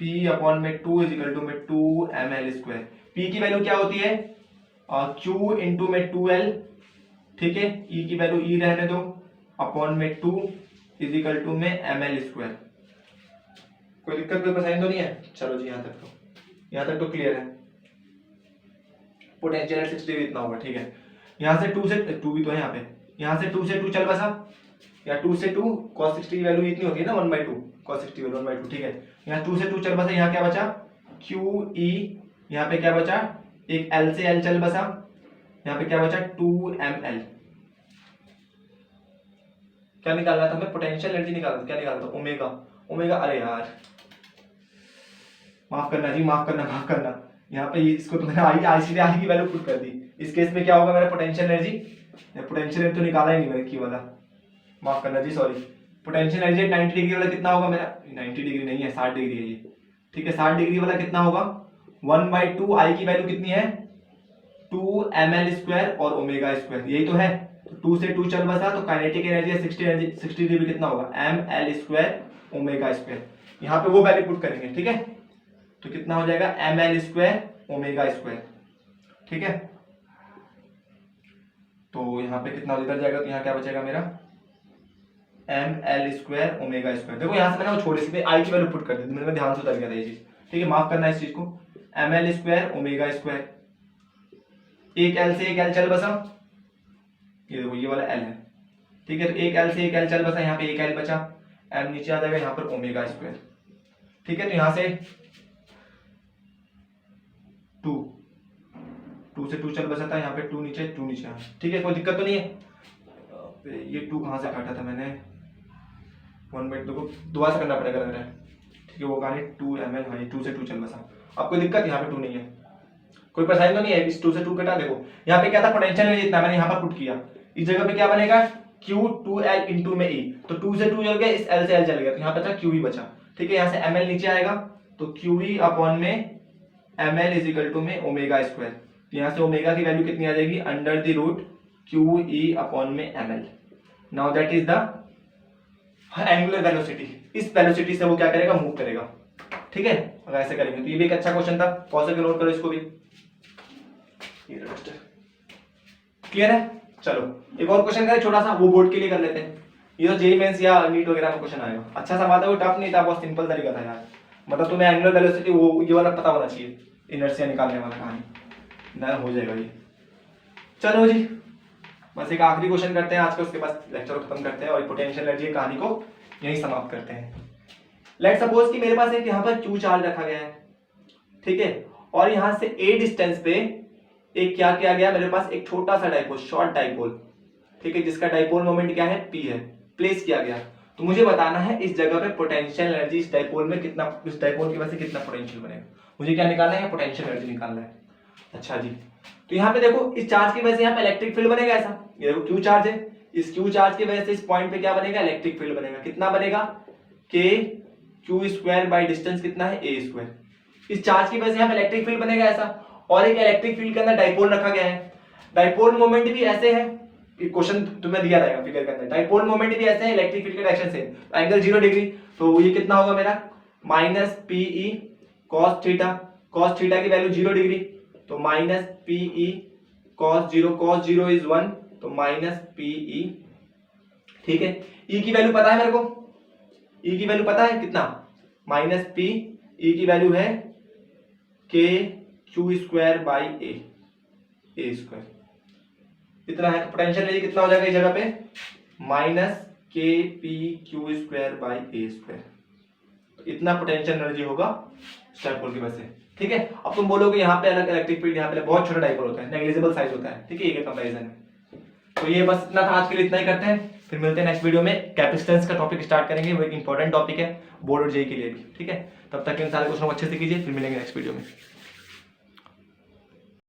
Pe अपॉन में 2 इज इक्वल टू में 2 ml स्क्वायर। P की वैल्यू क्या होती है Q इंटू में 2L, ठीक है। E की वैल्यू E रहने दो, अपॉन में 2 इज इक्वल टू में ml स्क्वायर। कोई दिक्कत कोई परेशानी तो नहीं है? चलो जी यहाँ तक तो क्लियर है। पोटेंशियल 6 डिग्री इतना होगा, ठीक है। यहाँ से 2 से 2 भी तो है यहाँ पे, यहाँ से 2 से 2 चल बसा, या 2 से 2 cos 60 की वैल्यू इतनी होती है ना 1/2, cos 60 वैल्यू 1/2, ठीक है। यहाँ 2 से 2 चल बसा, यहाँ क्या बचा QE, यहाँ पे क्या बचा एक L से L चल बसा, यहाँ पे क्या बचा 2 ml। क्या निकालना था हमें? पोटेंशियल एनर्जी निकालना, क्या निकालना था? ओमेगा। अरे यार माफ करना जी, माफ करना। यहाँ पे इसको तो मैंने आई की वैल्यू पुट कर दी। इस केस में क्या होगा मेरा पोटेंशियल एनर्जी तो निकाला ही नहीं मैंने की वाला, माफ करना जी, सॉरी। पोटेंशियल एनर्जी 90 डिग्री वाला कितना होगा मेरा, 90 डिग्री नहीं है 60 डिग्री है ये, ठीक है। 60 डिग्री वाला कितना होगा 1/2, आई की वैल्यू कितनी है 2 ml स्क्वायर और ओमेगा स्क्वायर, यही तो है। तो 2 से 2 चल बसा, तो काइनेटिक एनर्जी है 60 डिग्री कितना होगा ml स्क्वायर ओमेगा स्क्वायर। यहाँ पे वो वैल्यू पुट करेंगे, ठीक है। तो कितना हो जाएगा ml स्क्वायर ओमेगा स्क्वायर, ठीक है। तो यहाँ पे कितना उधर जाएगा, तो यहाँ क्या बचेगा मेरा ml स्क्वायर ओमेगा स्क्वायर। देखो यहाँ से मैंने वो छोड़ी सी आई की वैल्यू पुट कर दी, मेरे ध्यान से उतर गया था ये चीज, ठीक है। माफ करना इस चीज को, ml स्क्वायर ओमेगा स्क्वायर, एक L से एक L चल बसा, ये देखो ये वाला L है, ठीक है। तो एक L से एक L चल बसा, यहाँ पे एक L बचा, m नीचे आ जाएगा, यहाँ पर ओमेगा स्क्वायर, ठीक है। तो यहाँ से 2 से 2 चल बचा था, यहाँ पे 2 नीचे ठीक है। कोई दिक्कत तो नहीं है। ये 2 कहाँ से काटा था मैंने 1/2 को दोबारा से करना पड़ेगा लग रहा है, ठीक है। वो कहानी 2 ml, हाँ 2 से 2 चल बसा। अब कोई दिक्कत यहाँ पे 2 नहीं है, कोई परेशानी तो नहीं है। इस 2 से 2 कटा, देखो यहाँ पे क्या था पोटेंशियल एनर्जी इतना, मैंने यहाँ पर पुट किया, इस जगह पे क्या बनेगा Q2L इंटू में E, तो 2 से 2 चल गया, इस L से L चल गया, तो यहाँ पे था QE बचा, ठीक है। यहाँ से ml नीचे आएगा, तो QE अपॉन में ml इज इक्वल टू में ओमेगा स्क्वायर। यहाँ से ओमेगा की वैल्यू कितनी आ जाएगी under the root QE upon में ml। Now that is the angular velocity. इस वेलोसिटी से वो क्या करेगा, मूव करेगा, ठीक है। अगर ऐसे करेंगे तो ये भी एक अच्छा क्वेश्चन था, पॉज करके नोट करो इसको भी। क्लियर है? चलो एक और क्वेश्चन करें छोटा सा, वो बोर्ड के लिए कर लेते हैं। ये तो जेईई मेंस या नीट वगैरह में क्वेश्चन आएगा, अच्छा सा बात है, वो टफ नहीं था, बहुत सिंपल तरीका था यार। मतलब तुम्हें एंगुलर वेलोसिटी वो ये वाला पता होना चाहिए, इनर्शिया निकालने वाला कहानी ना हो जाएगा ये। चलो जी बस एक आखिरी क्वेश्चन करते हैं आज का, उसके बाद लेक्चर खत्म करते हैं और पोटेंशियल एनर्जी कहानी को यहीं समाप्त करते हैं। लेट्स सपोज कि मेरे पास एक यहाँ पर Q चार्ज रखा गया है, ठीक है। और यहाँ से A डिस्टेंस पे एक क्या किया गया, मेरे पास एक छोटा सा डाइपोल, शॉर्ट डाइपोल, ठीक है, जिसका डाइपोल मोमेंट क्या है P है, प्लेस किया गया। तो मुझे बताना है इस जगह पे पोटेंशियल एनर्जी इस डाइपोल में कितना, इस डाइपोल की वजह से कितना पोटेंशियल बनेगा। मुझे क्या निकालना है, पोटेंशियल एनर्जी निकालना है। अच्छा जी, तो यहाँ पे देखो इस चार्ज की वजह से यहाँ पे इलेक्ट्रिक फील्ड बनेगा ऐसा, ये देखो Q चार्ज है, इस Q चार्ज की वजह से इस पॉइंट पे क्या बनेगा, इलेक्ट्रिक फील्ड बनेगा। कितना बनेगा, K Q square by distance कितना है A स्क्वायर। इस चार्ज की वजह से यहाँ पे इलेक्ट्रिक फील्ड बनेगा ऐसा, और एक इलेक्ट्रिक फील्ड के अंदर डाइपोल रखा गया है। डाइपोल मोमेंट भी ऐसे है, क्वेश्चन तुम्हें दिया रहेगा फिगर के अंदर, डाइपोल मोमेंट भी ऐसे है, इलेक्ट्रिक फील्ड के डायरेक्शन से, एंगल 0 डिग्री। तो ये कितना होगा मेरा minus PE cos theta, cos theta की वैल्यू 0 डिग्री, तो माइनस PE cos 0 इज 1, तो माइनस PE, ठीक है। E की वैल्यू पता है मेरे को, E की वैल्यू पता है कितना, माइनस P, E की वैल्यू है K Q square by A square, इतना है। तो पोटेंशियल एनर्जी कितना हो जाएगा इस जगह पे, minus KP Q square by A square. तो इतना पोटेंशियल एनर्जी होगा डाइपोल की वजह से, ठीक है। अब तुम बोलोगे यहाँ पे अलग इलेक्ट्रिक फील्ड, यहाँ पे बहुत छोटा डाइपोल होता है, नेग्लिजिबल साइज होता है, ठीक है, ये कंपैरिजन है। तो ये बस इतना था आज के लिए, इतना ही करते हैं। फिर मिलते हैं नेक्स्ट वीडियो में, कैपेसिटेंस का टॉपिक स्टार्ट करेंगे, वो एक इंपॉर्टेंट टॉपिक है बोर्ड और जेई के लिए भी, ठीक है। तब तक इन सारे क्वेश्चन को अच्छे से कीजिए, फिर मिलेंगे नेक्स्ट वीडियो में।